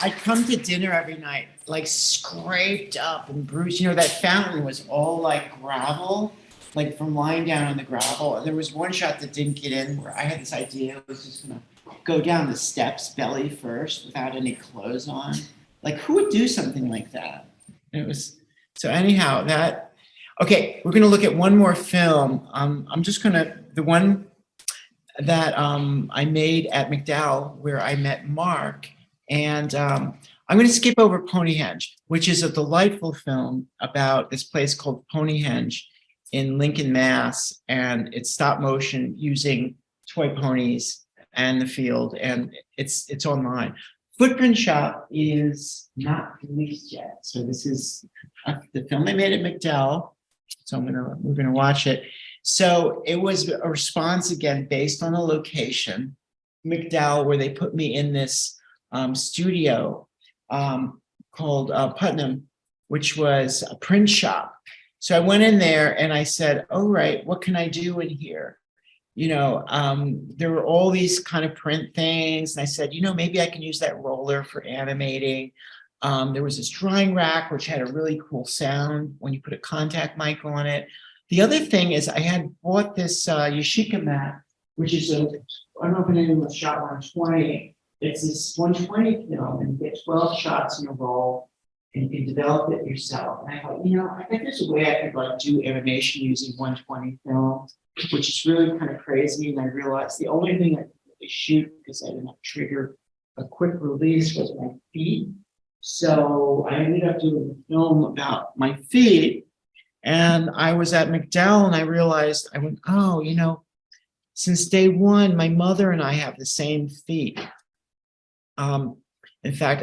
I come to dinner every night, like scraped up and bruised. You know, that fountain was all like gravel, like from lying down on the gravel. And there was one shot that didn't get in where I had this idea I was just gonna go down the steps belly first without any clothes on. Like, who would do something like that? And it was, so anyhow, that, okay, we're gonna look at one more film. I'm just gonna, the one that I made at MacDowell where I met Mark. And I'm going to skip over Ponehenge, which is a delightful film about this place called Ponehenge in Lincoln, Mass. And it's stop motion using toy ponies and the field, and it's online. Footprint Shop is not released yet. So this is the film I made at MacDowell. So we're gonna watch it. So it was a response again based on a location, MacDowell, where they put me in this studio called Putnam, which was a print shop. So I went in there and I said, "Oh, right, what can I do in here?" There were all these kind of print things. And I said, maybe I can use that roller for animating. There was this drawing rack, which had a really cool sound when you put a contact mic on it. The other thing is I had bought this Yashica mat, which is I don't know if anyone shot 120. It's this 120 film and you get 12 shots in a roll and you can develop it yourself. And I thought, I think there's a way I could do animation using 120 film, which is really kind of crazy. And I realized the only thing I could really shoot, because I didn't trigger a quick release, was my feet. So I ended up doing a film about my feet. And I was at MacDowell and I realized, I went, since day one, my mother and I have the same feet. In fact,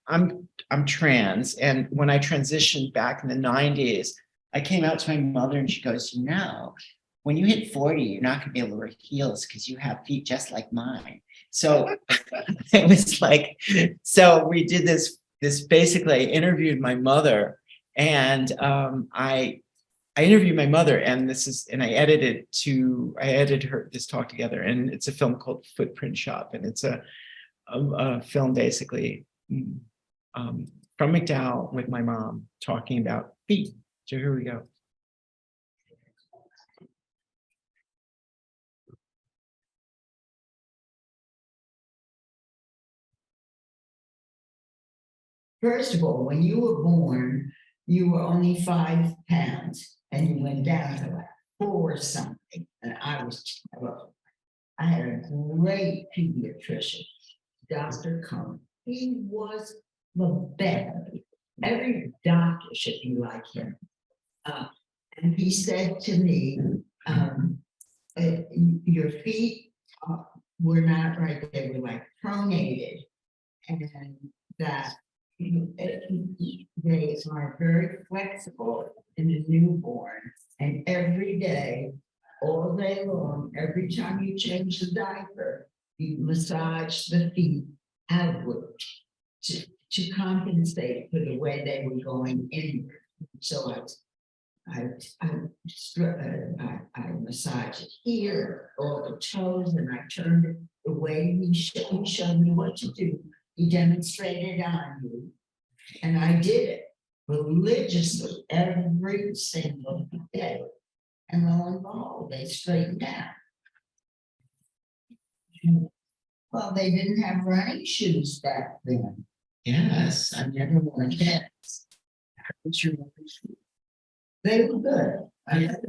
I'm trans. And when I transitioned back in the 90s, I came out to my mother and she goes, when you hit 40, you're not going to be able to wear heels because you have feet just like mine. So it was like, so we did this basically, I interviewed my mother and I interviewed my mother and I edited this talk together, and it's a film called Footprint Shop. And it's a film basically from MacDowell with my mom talking about feet. So here we go. First of all, when you were born, you were only 5 pounds and you went down to like 4 something. And I was terrible. I had a great pediatrician, Dr. Cohen. He was the best. Every doctor should be like him. And he said to me, your feet were not right, they were like pronated, and that they are very flexible in the newborn, and every day, all day long, every time you change the diaper, you massage the feet outward to compensate for the way they were going inward. So I massage it here, all the toes, and I turned it the way he showed me what to do. He demonstrated on you, and I did it religiously every single day. And lo and behold, they straightened out. Well, they didn't have running shoes back then. Yes, I never worn Yes. They were good. I had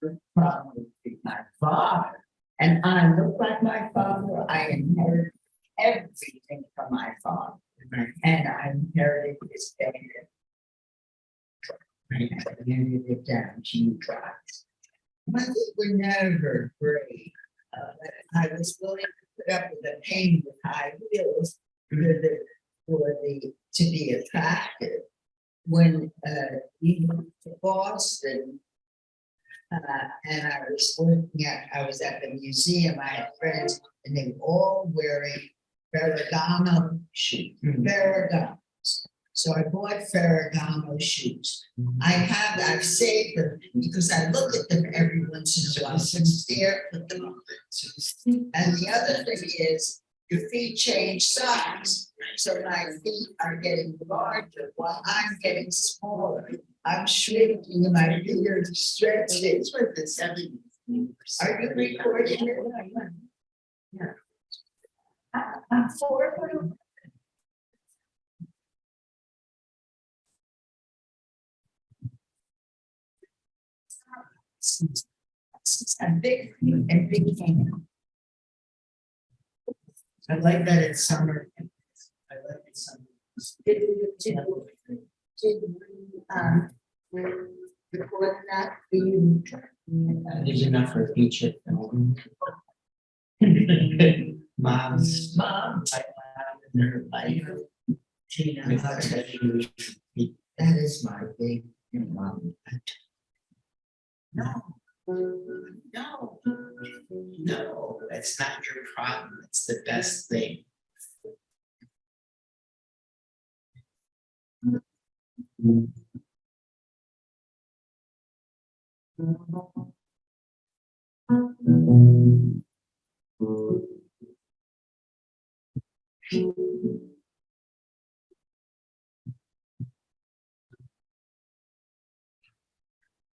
a problem with my father, and I looked like my father. I inherited everything from my father, and I inherited his behavior. I handed it down to you guys. My feet were never great. I was willing to put up with the pain with high heels to be attractive. When we moved to Boston, and I was at the museum, I had friends, and they were all wearing Ferragamo shoes, Ferragamos. So I bought Ferragamo shoes. I've saved them because I look at them every once in a while and stare at them on. And the other thing is, your feet change size. So my feet are getting larger while I'm getting smaller. I'm shrinking and my feet are stretching. It's with the 70s. Are you recording it? Yeah. I'm 4 foot. I'm big and big hand. I like that it's summer. I like it summer. Record that for you. There's enough for a feature film. Mom's. their life. Gina, that is my big, no, no, that's not your problem. It's the best thing.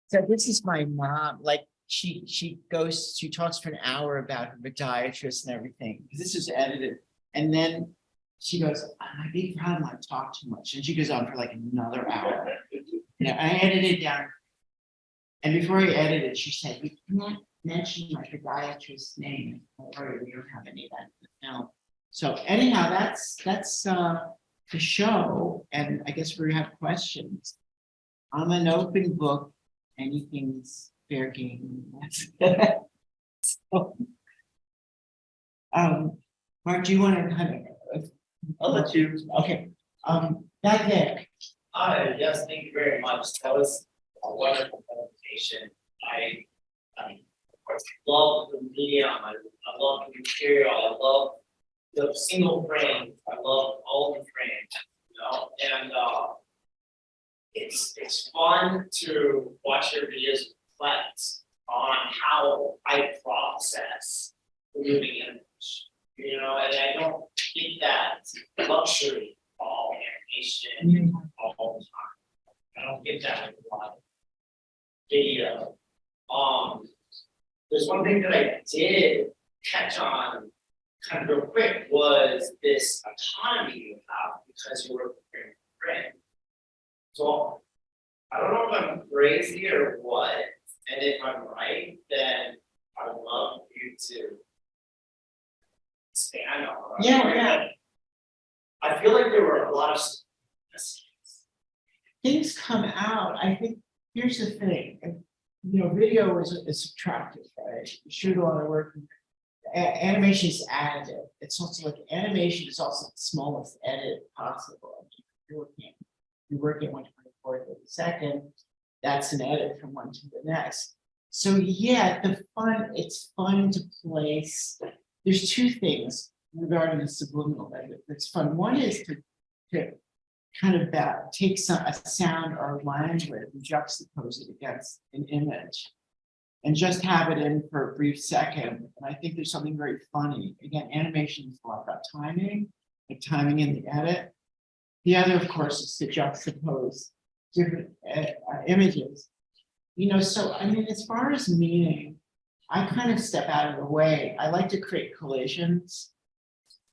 So this is my mom, like she talks for an hour about her podiatrist and everything. This is edited. And then she goes, my big problem, I talk too much. And she goes on for like another hour. I edited down. And before I edited, she said, you cannot mention my podiatrist's name. Don't worry, we don't have any of that now. So anyhow, that's the show. And I guess we have questions. I'm an open book. Anything's fair game. So, Mark, do you want to kind of? I'll let you. Okay. Back there. Hi, yes, thank you very much. That was a wonderful presentation. I of course love the medium. I love the material. I love the single frame. I love all the frames, and it's fun to watch your videos reflect on how I process the moving image, and I don't get that luxury of all animation all the time. I don't get that with a lot of video. There's one thing that I did catch on kind of real quick was this autonomy you have because you were preparing for print. So I don't know if I'm crazy or what, and if I'm right, then I would love you to expand on that. Yeah. I feel like there were a lot of Things come out. I think here's the thing. Video is attractive, right? You shoot a lot of work. Animation is additive. It's also like animation is also the smallest edit possible. You're working 1/24 of a second, that's an edit from one to the next. So yeah, it's fun to place. There's two things regarding the subliminal edit that's fun. One is to kind of take a sound or a language and juxtapose it against an image and just have it in for a brief second. And I think there's something very funny. Again, animation is a lot about timing, like timing in the edit. The other, of course, is to juxtapose different images. So I mean, as far as meaning, I kind of step out of the way. I like to create collisions.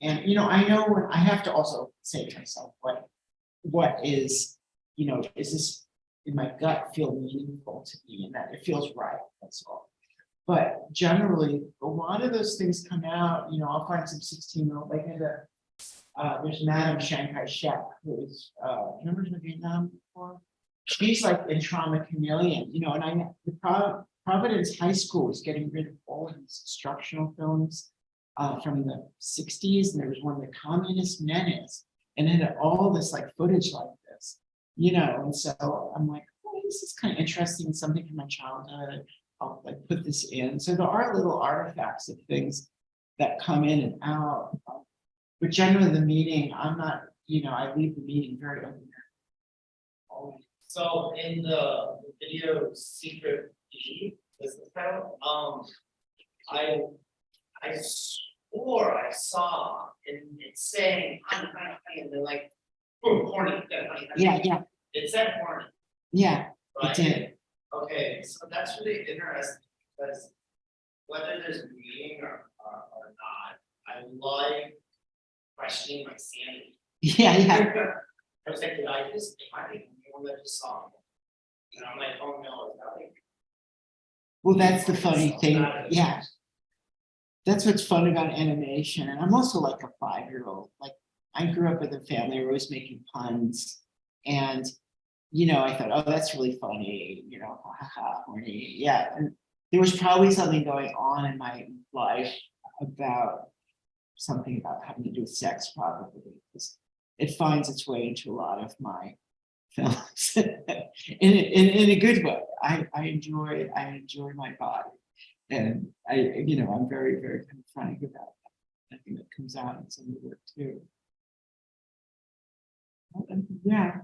And, I know when I have to also say to myself, what is, is this in my gut feel meaningful to me and that it feels right, that's all. But generally, a lot of those things come out, I'll find some 16-year-old, like there's Madame Shanghai Shek, who is, remember in Vietnam before? She's like in Trauma Chameleon, and the Providence High School is getting rid of all of these instructional films from the 60s, and there was one, The Communist Menace, and it had all this like footage like this, and so I'm like, oh, this is kind of interesting, something from my childhood. I'll like put this in. So there are little artifacts of things that come in and out. But generally the meeting, I'm not, I leave the meeting very open. So in the video Secret Key, this is how, I swore I saw and it's saying, and they're like, oh, horny. Yeah. It said horny. Yeah, right? It did. Okay, so that's really interesting because whether there's meaning or not, I like questioning my sanity. Yeah. I was like, did I just, am I the one that just saw it? And I'm like, oh no, it's not like. Well, that's the funny thing. Yeah. That's what's fun about animation. And I'm also like a 5-year-old. Like I grew up with a family who was making puns. And, I thought, oh, that's really funny, horny. Yeah. And there was probably something going on in my life about something about having to do with sex, probably, because it finds its way into a lot of my films in a good way. I enjoy my body, and I'm very, very kind of frank about that. I think that comes out in some of the work too. Yeah.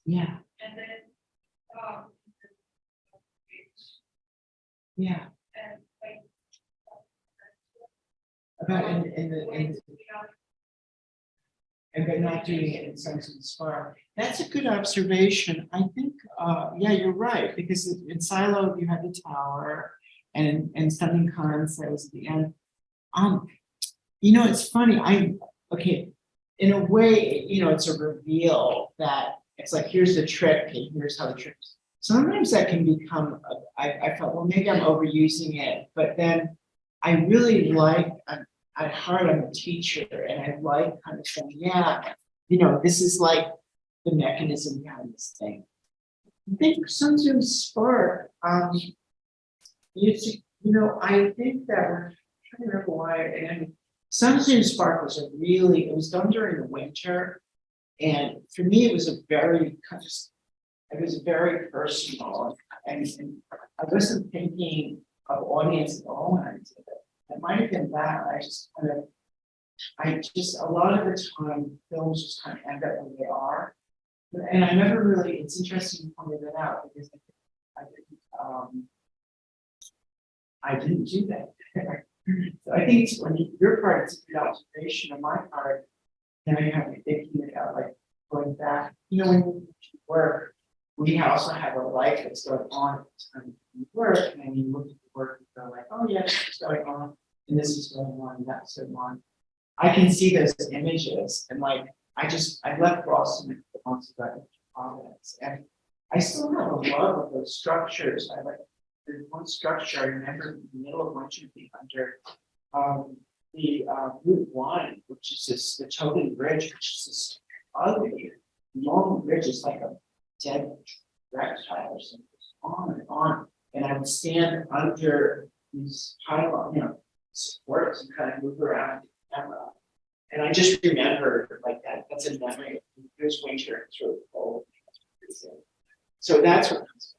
Yeah. And then, Yeah. and like. About and but not doing it in Sense and Spark. That's a good observation. I think, yeah, you're right, because in Silo you had the tower, and Stunning Khan says at the end, it's funny. Okay, in a way, it's a reveal that it's like, here's the trick, and here's how the trick. Sometimes that can become, I felt, well, maybe I'm overusing it, but then I really like, at heart, I'm a teacher, and I like kind of saying, yeah, this is like the mechanism behind this thing. I think sometimes Spark, I think that we're trying to remember why, and sometimes Spark was it was done during the winter, and for me, it was very personal, and I wasn't thinking of audience at all when I did it. It might have been that. A lot of the time, films just kind of end up where they are. And I never really, it's interesting you pointed that out, because I didn't do that. So I think it's when your part, it's a good observation. On my part, now you have me thinking about like going back. When you work, we also have a life that's going on at the time we work, and then you look at the work and go like, oh yeah, this is going on, and this is going on, and that's going on. I can see those images, and like I left Boston a months ago, and I still have a love of those structures. There's one structure I remember in the middle of winter being under the Route 1, which is the Tobin Bridge, which is this ugly long bridge. It's like a dead reptile or something, on and on. And I would stand under these pylon, supports, and kind of move around the camera. And I just remember like that. That's a memory. There's winter, it's really cold. So that's what comes.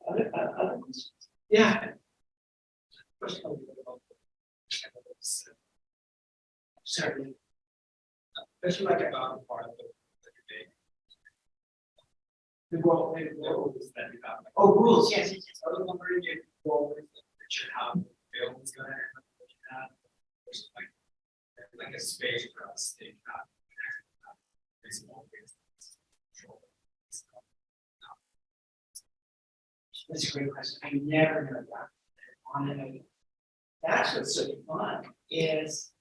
Other ones. Yeah. Certainly. Especially like about part of the day. The rules that we have. Oh, rules, yes. I was wondering if you all picture how the film is going to end up looking at. There's like a space for us to take that. That's a great question. I never heard that. That's what's so fun is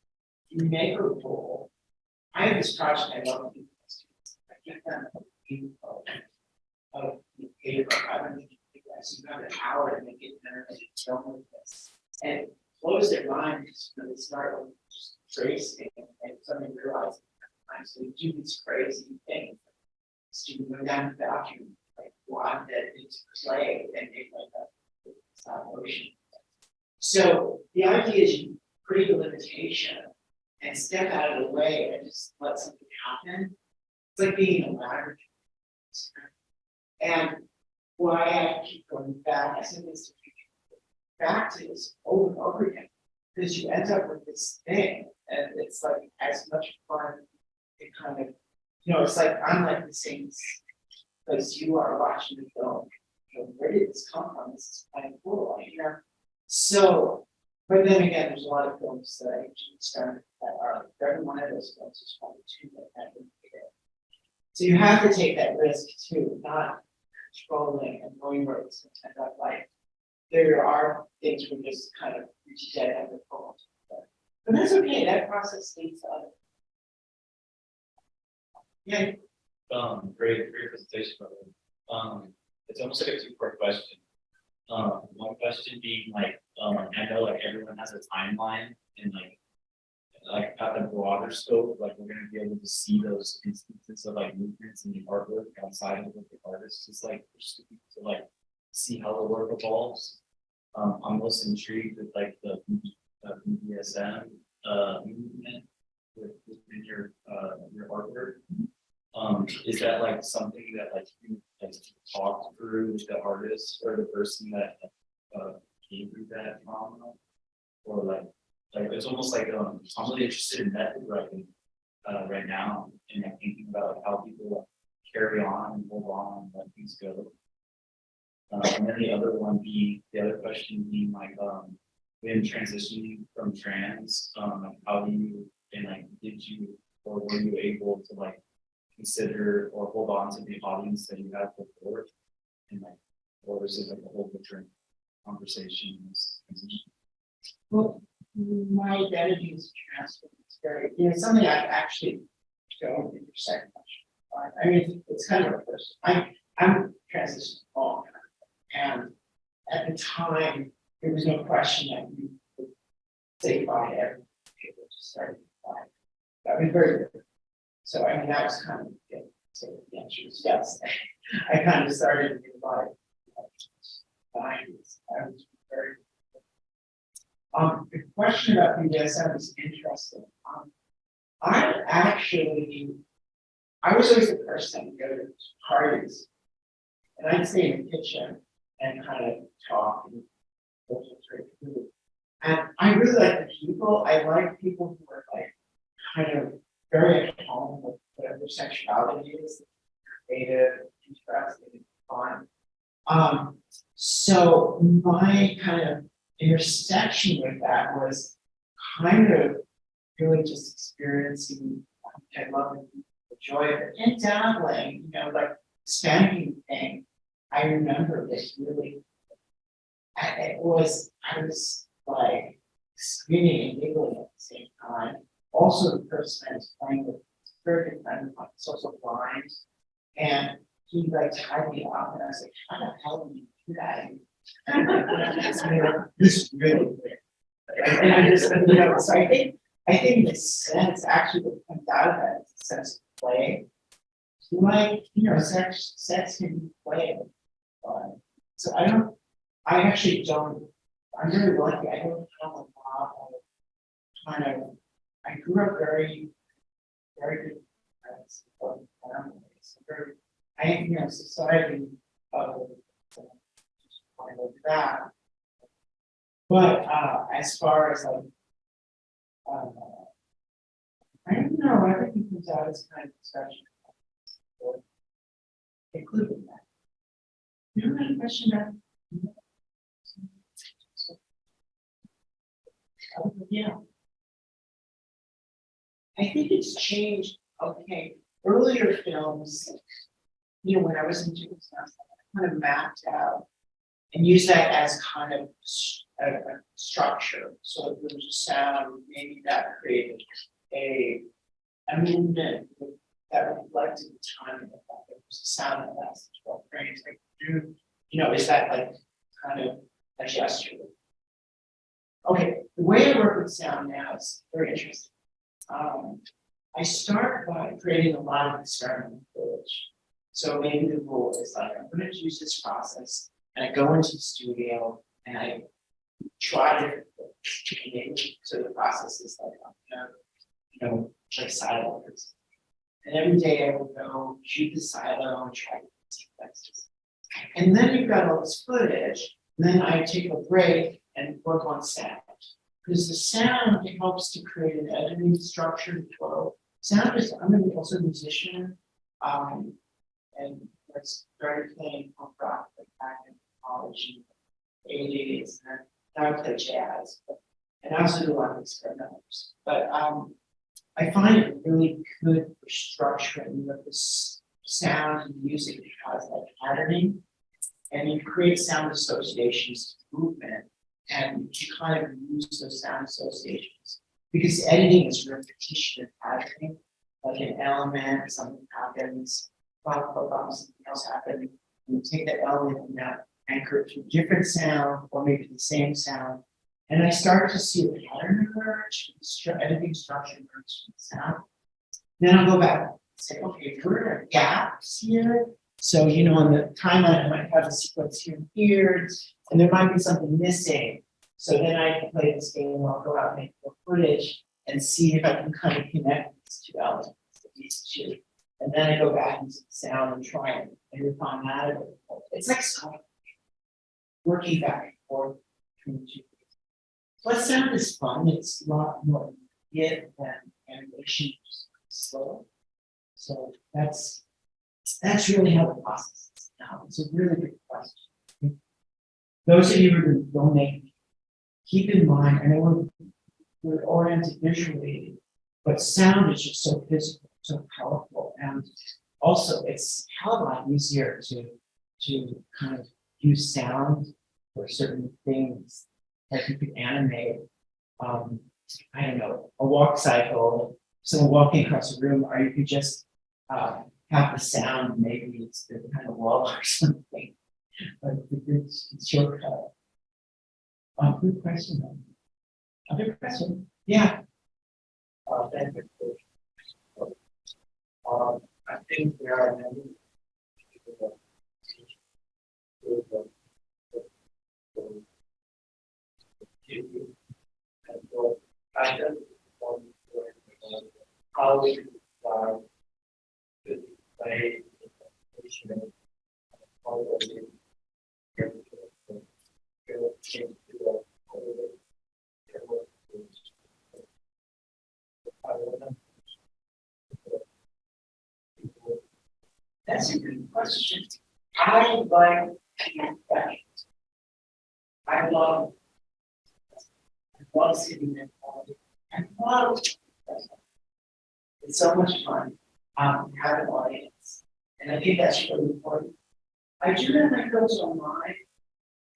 you make a rule. I have this project I love to do. I get them of the paper. I don't think you guys, you have an hour to make it better and film with this. And close their minds when they start with just tracing and suddenly realize so they do these crazy things. Student go down to the bathroom, like want that into play and make like a stop motion. So the idea is you create a limitation and step out of the way and just let something happen. It's like being in a laboratory. And why I keep going back, I said this back to this over and over again, because you end up with this thing, and it's like as much fun. It kind of, it's like I'm like the same place you are watching the film. Where did this come from? This is kind of cool, So, but then again, there's a lot of films that I started that are, every one of those films is probably too big. So you have to take that risk too, not controlling and knowing where it's going to end up. Like there are things we just kind of reach dead end of goal. But that's okay. That process leads to other. Yeah. Great presentation. It's almost like a two-part question. One question being like, I know like everyone has a timeline and like at the broader scope, like we're gonna be able to see those instances of like movements in the artwork outside of what the artist is like for students to like see how the work evolves. I'm most intrigued with like the BDSM movement within your artwork. Is that like something that like you like talked through with the artist or the person that came through that trauma, or like it's almost like I'm really interested in method writing right now, and I'm thinking about like, how people carry on and hold on and let things go. And then the other question being like when transitioning from trans, like how do you and like did you or were you able to like consider or hold on to the audience that you had before, and like, or was it like a whole different conversation? Well, my identity is transferred. It's very, something I actually don't intersect much. I mean, it's kind of a person. I'm transitioning all time, and at the time, there was no question that you would say bye to everyone. People just started bye. That was very different. So I mean, that was kind of good. So the answer is yes. I kind of started in bye. I was very. The question about BDSM is interesting. I was always the person to go to parties, and I'd stay in the kitchen and kind of talk and drink food. And I really like the people. I like people who are like kind of very at home with whatever their sexuality is, creative, interesting, fun. So my kind of intersection with that was kind of really just experiencing, I love the joy of it, and dabbling, like spanking thing. I remember this really, I was like screaming and giggling at the same time. Also, the person I was playing with was a very good friend of mine, social blind, and he like tied me up, and I was like, how the hell do you do that? This is really weird. And I just, so I think the sense actually what comes out of that is a sense of play. Like, sex can be play. So I actually don't, I'm very lucky. I don't have a lot of kind of, I grew up very, very good friends, families, very, society, that. But as far as like, I don't know, everything comes out as kind of discussion, including that. You have any question about? Yeah. I think it's changed. Okay, earlier films, when I was in Tucson, I kind of mapped out and use that as kind of a structure. So if there was a sound, maybe that created a movement that reflected the time of the fact there was a sound that lasted 12 frames. Like, is that like kind of a gesture? Okay, the way I work with sound now is very interesting. I start by creating a lot of experimental footage. So maybe the rule is like, I'm going to use this process, and I go into the studio and I try different things. So the process is like, like silos. And every day I will go shoot the silo and try different sequences. And then you've got all this footage. And then I take a break and work on sound. Because the sound, it helps to create an editing structure and flow. Sound is, I'm also a musician. And that's started playing punk rock like back in college in the 80s. And now I play jazz. And I also do a lot of experimentals. But I find it really good for structuring with this sound and music that has like patterning. And you create sound associations to movement. And you kind of use those sound associations. Because editing is repetition and patterning. Like an element, something happens, something else happens. You take that element and now anchor it to a different sound or maybe the same sound. And I start to see a pattern emerge, editing structure emerge from the sound. Then I'll go back and say, okay, where are gaps here? So, you know, on the timeline, I might have a sequence here and here, and there might be something missing. So then I can play this game, I'll go out and make more footage and see if I can kind of connect these two elements, these two. And then I go back into the sound and try and refine that a bit. It's like working back and forth between the two. But sound is fun, it's a lot more immediate than animation, which is slow. So that's really how the process is now. It's a really good question. Those of you who are filmmaking, keep in mind, I know we're oriented visually, but sound is just so physical, so powerful. And also it's a hell of a lot easier to kind of use sound for certain things. Like you could animate, I don't know, a walk cycle, someone walking across the room, or you could just have the sound, maybe it's the kind of wall or something. But it's shortcut. Good question. Other question? Yeah. Thank you. I think there are many people I don't how we could play that's a good question. I like feedback. I love sitting there. I love it's so much fun to have an audience. And I think that's really important. I do have my girls online,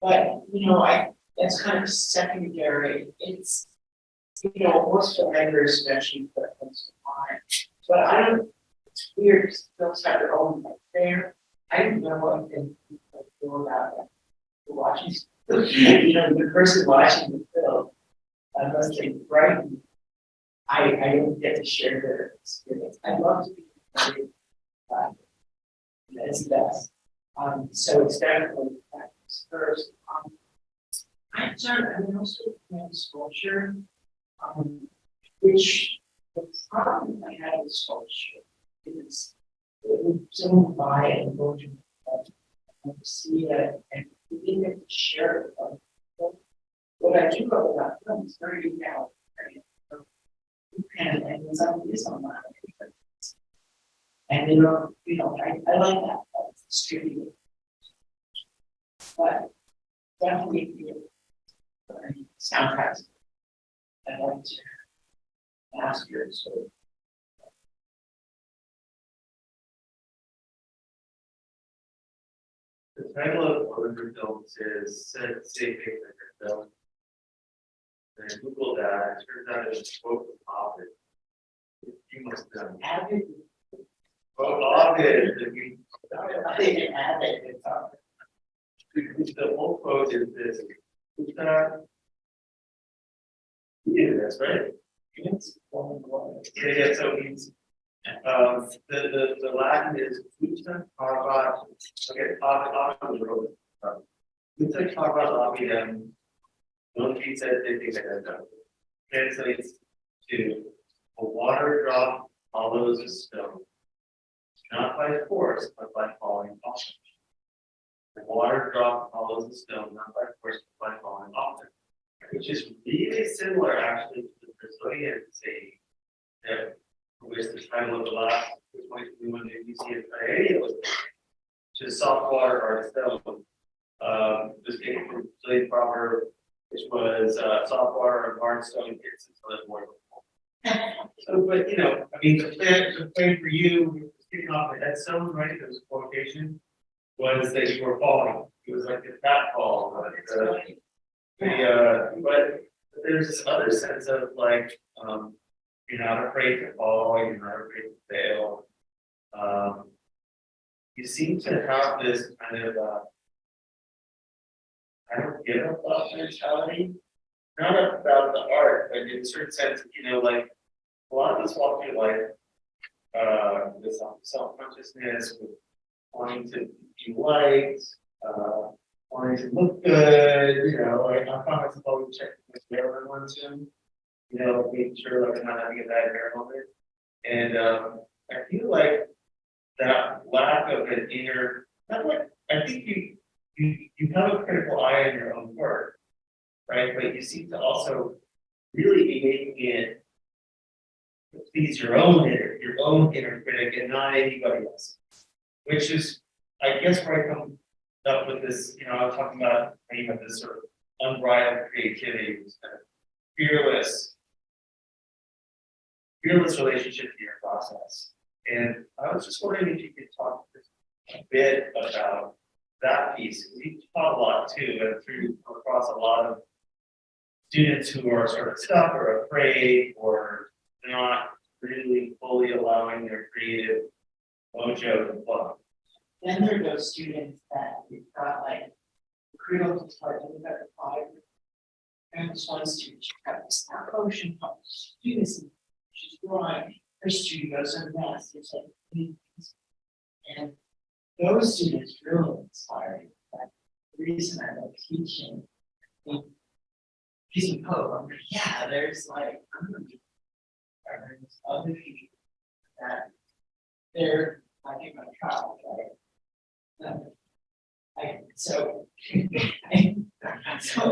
but you know, that's kind of secondary. It's most filmmakers especially put things online. But I don't it's weird because films have their own there. I don't know what people feel about that. Watching the person watching the film, unless they're frightened, I don't get to share their experience. I love to be that's the best. So it's definitely practice first. I'm also doing sculpture, which the problem I had with sculpture is someone buy it and go to and see it and we get to share it with people. What I do love about film is very now. You can and something is online. And I like that. It's distributed. But definitely soundtracks. I like to ask your story. The title of one of your films is Safe Film. And I Googled that, it turns out it's a quote from Ovid. You must know. Avid. Quote Ovid. I think Avid is Ovid. The whole quote is this. Yeah, that's right. It's Yeah, so it means the Latin is Uta Carvat. Okay, Ovid wrote it. Uta Carvat Ovidem. Don't be said they think that translates to a water drop follows a stone, not by force, but by falling off. The water drop follows a stone, not by force, but by falling off it, which is really similar actually to the Brazilian saying that which the title of the last 2021 ABCA was, which is soft water or stone. This came from Brazilian proverb, which was soft water or hard stone hits until it's more. So, but I mean, the plan for you kicking off the headstone, right? There was a quotation, was that you were falling. It was like a fat fall. But there's this other sense of like, you're not afraid to fall, you're not afraid to fail. you seem to have this kind of, I don't give a fuck mentality. Not about the art, but in a certain sense, you know, like a lot of us walk through life, with self-consciousness, with wanting to be liked, wanting to look good, you know, like I found myself always checking my hair every once in, you know, making sure like I'm not having a bad hair moment. And I feel like that lack of an inner, not like I think you have a critical eye on your own work, right? But you seem to also really be making it please your own inner critic and not anybody else. Which is, I guess, where I come up with this, you know, I was talking about this sort of unbridled creativity, this kind of fearless relationship to your process. And I was just wondering if you could talk a bit about that piece. We taught a lot too, and through across a lot of students who are sort of stuck or afraid or not really fully allowing their creative mojo to flow. Then there are those students that we've got like critical part, and we've got the five. And this one student, she got this ocean post. Do this, she's drawing. Her studio's a mess. It's like, and those students really inspire me. Like, the reason I like teaching, gives me hope. I'm like, yeah, there's like, there's other people that they're like in my trial, right? So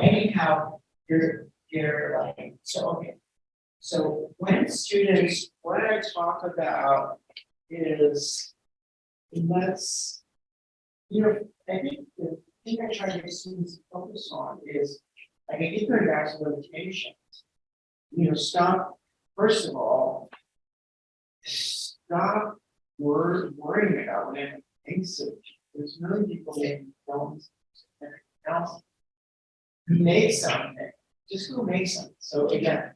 anyhow, you're like, so okay. So when students, what I talk about is let's, you know, I think the thing I try to get students to focus on is like I get going back to limitations. You know, stop, first of all, stop worrying about what anyone thinks of you. There's million people making films and everything else. Make something, just go make something. So again,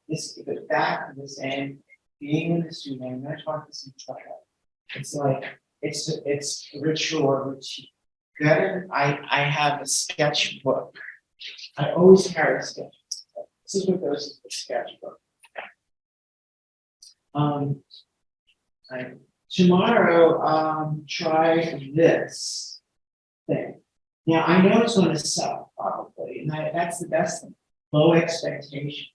this goes back to the same being in the student. I'm going to talk to some child. It's like it's a ritual or routine. I have a sketchbook. I always carry a sketchbook. This is what goes into the sketchbook. Tomorrow, try this thing. Now I know it's going to suck probably, and that's the best thing. Low expectations.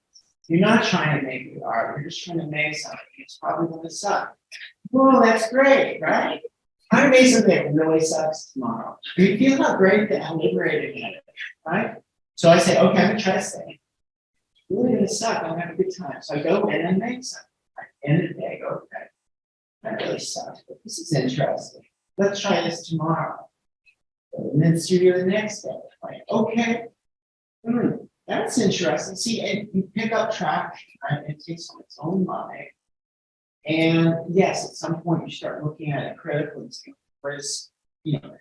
You're not trying to make good art. You're just trying to make something. It's probably going to suck. Well, that's great, right? I made something that really sucks tomorrow. You feel how great that I'm liberating at it, right? So I say, okay, I'm gonna try this thing. It's really gonna suck. I'm gonna have a good time. So I go in and make something. At the end of the day, I go, okay, that really sucks, but this is interesting. Let's try this tomorrow. And then studio the next day. Like, okay, that's interesting. See, and you pick up traction, right? It takes on its own mind. And yes, at some point you start looking at it critically and saying, what is,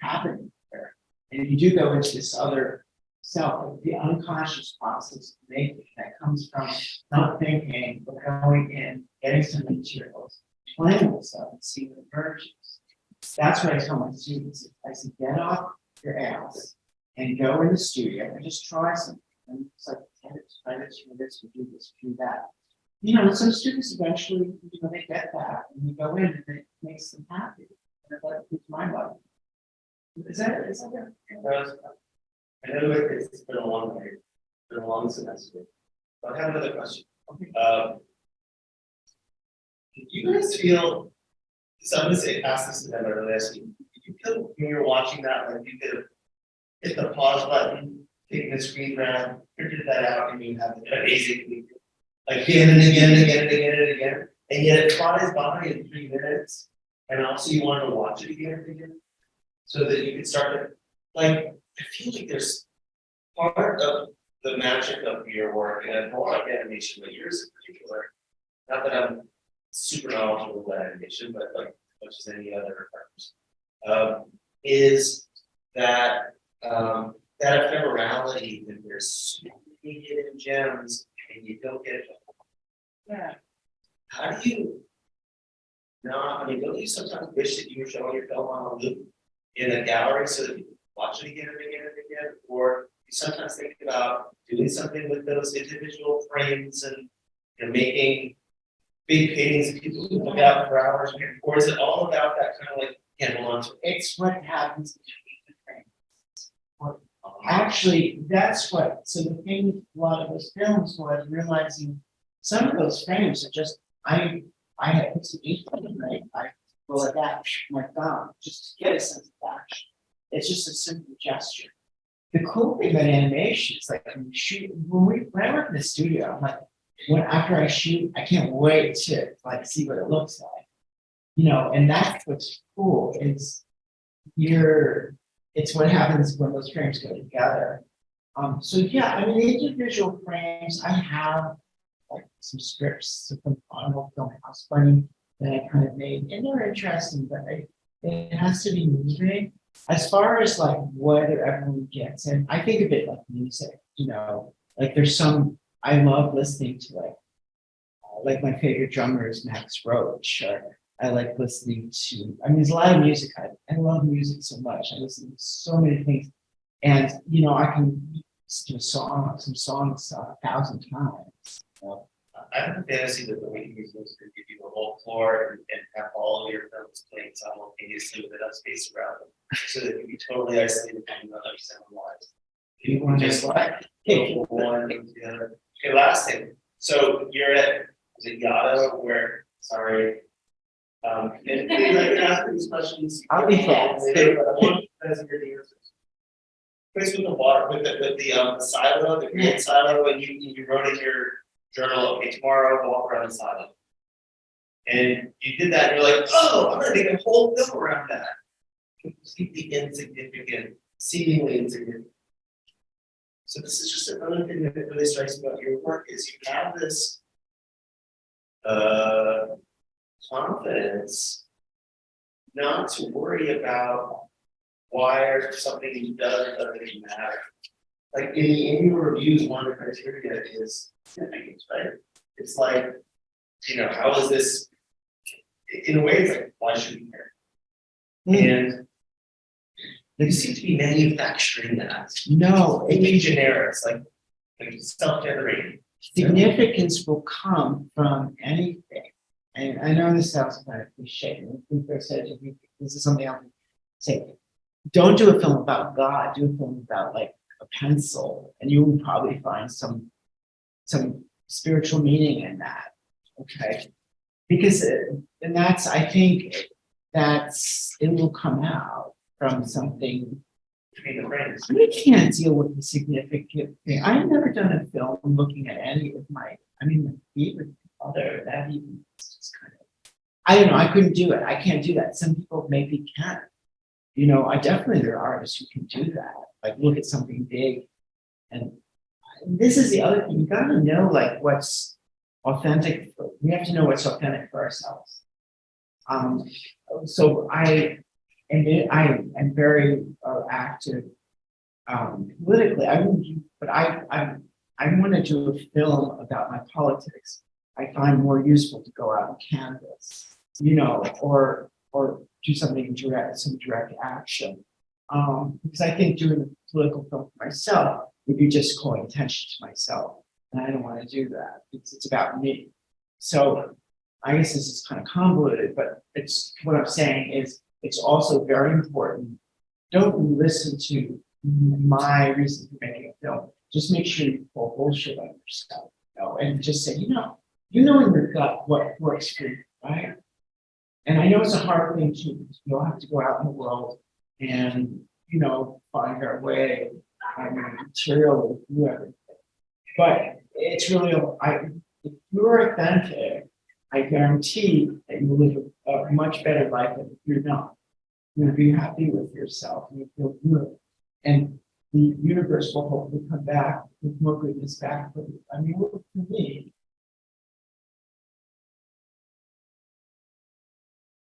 happening there? And you do go into this other self, the unconscious process of making that comes from not thinking, but going in, getting some materials, playing with stuff and seeing what emerges. That's what I tell my students. I say, get off your ass and go in the studio and just try something. And it's like 10 minutes, we do this, we do that. Some students eventually, they get that and you go in and it makes them happy. And it's my life. Is that I know it's been a long day, it's been a long semester. But I have another question. Okay. Do you guys feel, so I'm going to say, ask this to them, but really ask you, do you feel when you're watching that, like you could have hit the pause button, taken the screen grab, printed that out, and you have it basically again and again and again and again and again, and yet it flies by in 3 minutes, and also you want to watch it again and again, so that you can start to, like, I feel like there's part of the magic of your work, and a lot of animation, but yours in particular, not that I'm super knowledgeable about animation, but like as much as any other artist, is that that ephemerality that there's so many hidden gems and you don't get it. Yeah. How do you No, I mean, don't you sometimes wish that you were showing your film on a loop in a gallery so that you can watch it again and again and again? Or you sometimes think about doing something with those individual frames and making big paintings that people can look at for hours? Or is it all about that kind of like handle on to it? It's what happens between the frames. Actually, that's what, so the thing with a lot of those films was realizing some of those frames are just, I had Pixilation, right? I will adapt my thumb just to get a sense of action. It's just a simple gesture. The cool thing about animation is like when we shoot, when I work in the studio, I'm like, after I shoot, I can't wait to like see what it looks like. You know, and that's what's cool. It's what happens when those frames go together. So yeah, I mean, the individual frames, I have like some scripts from Final Film House Bunny that I kind of made, and they're interesting, but it has to be moving. As far as like whether everyone gets in, I think of it like music, you know, like there's some, I love listening to like my favorite drummer is Max Roach, or I like listening to, I mean, there's a lot of music. I love music so much. I listen to so many things. And, you know, I can listen to some songs 1,000 times. You know? I have a fantasy that the Waiting Museum is going to give you the whole floor and have all of your films playing simultaneously with enough space around them so that you can be totally isolated and not understand wise. You can just like go from one to the other. Okay, last thing. So you're at, was it Yada where, sorry. And I can ask these questions. I'll be fast. I want you guys to hear the answers. Place with the water, with the silo, the green silo, and you wrote in your journal, okay, tomorrow walk around the silo. And you did that, and you're like, oh, I'm gonna make a whole film around that. Completely insignificant, seemingly insignificant. So this is just another thing that really strikes me about your work is you have this confidence not to worry about why or something you've done doesn't matter. Like in the annual reviews, one of the criteria is significance, right? It's like, you know, how is this? In a way, it's like, why should we care? And they seem to be manufacturing that. No, it be generic, it's like self-generating. Significance will come from anything. And I know this sounds kind of cliche. This is something I'll say. Don't do a film about God. Do a film about like a pencil, and you will probably find some spiritual meaning in that. Okay, because and that's, I think that's, it will come out from something between the brains. I can't deal with the significant thing. I've never done a film looking at any of my, I mean, even other that even just kind of, I don't know, I couldn't do it. I can't do that. Some people maybe can. You know, there are artists who can do that. Like look at something big. And this is the other thing. You gotta know like what's authentic. We have to know what's authentic for ourselves. So I am very active politically. I want to do a film about my politics. I find more useful to go out and canvas, you know, or do something direct, some direct action. Because I think doing a political film for myself would be just calling attention to myself. And I don't want to do that. It's about me. So I guess this is kind of convoluted, but it's what I'm saying is it's also very important. Don't listen to my reason for making a film. Just make sure you pull bullshit on yourself, you know, and just say, you know in your gut what works for you, right? And I know it's a hard thing too, because we all have to go out in the world and, you know, find our way materially through everything. But it's really, if you're authentic, I guarantee that you will live a much better life than if you're not. You'll be happy with yourself and you feel good. And the universe will hopefully come back with more goodness back for you. I mean, for me,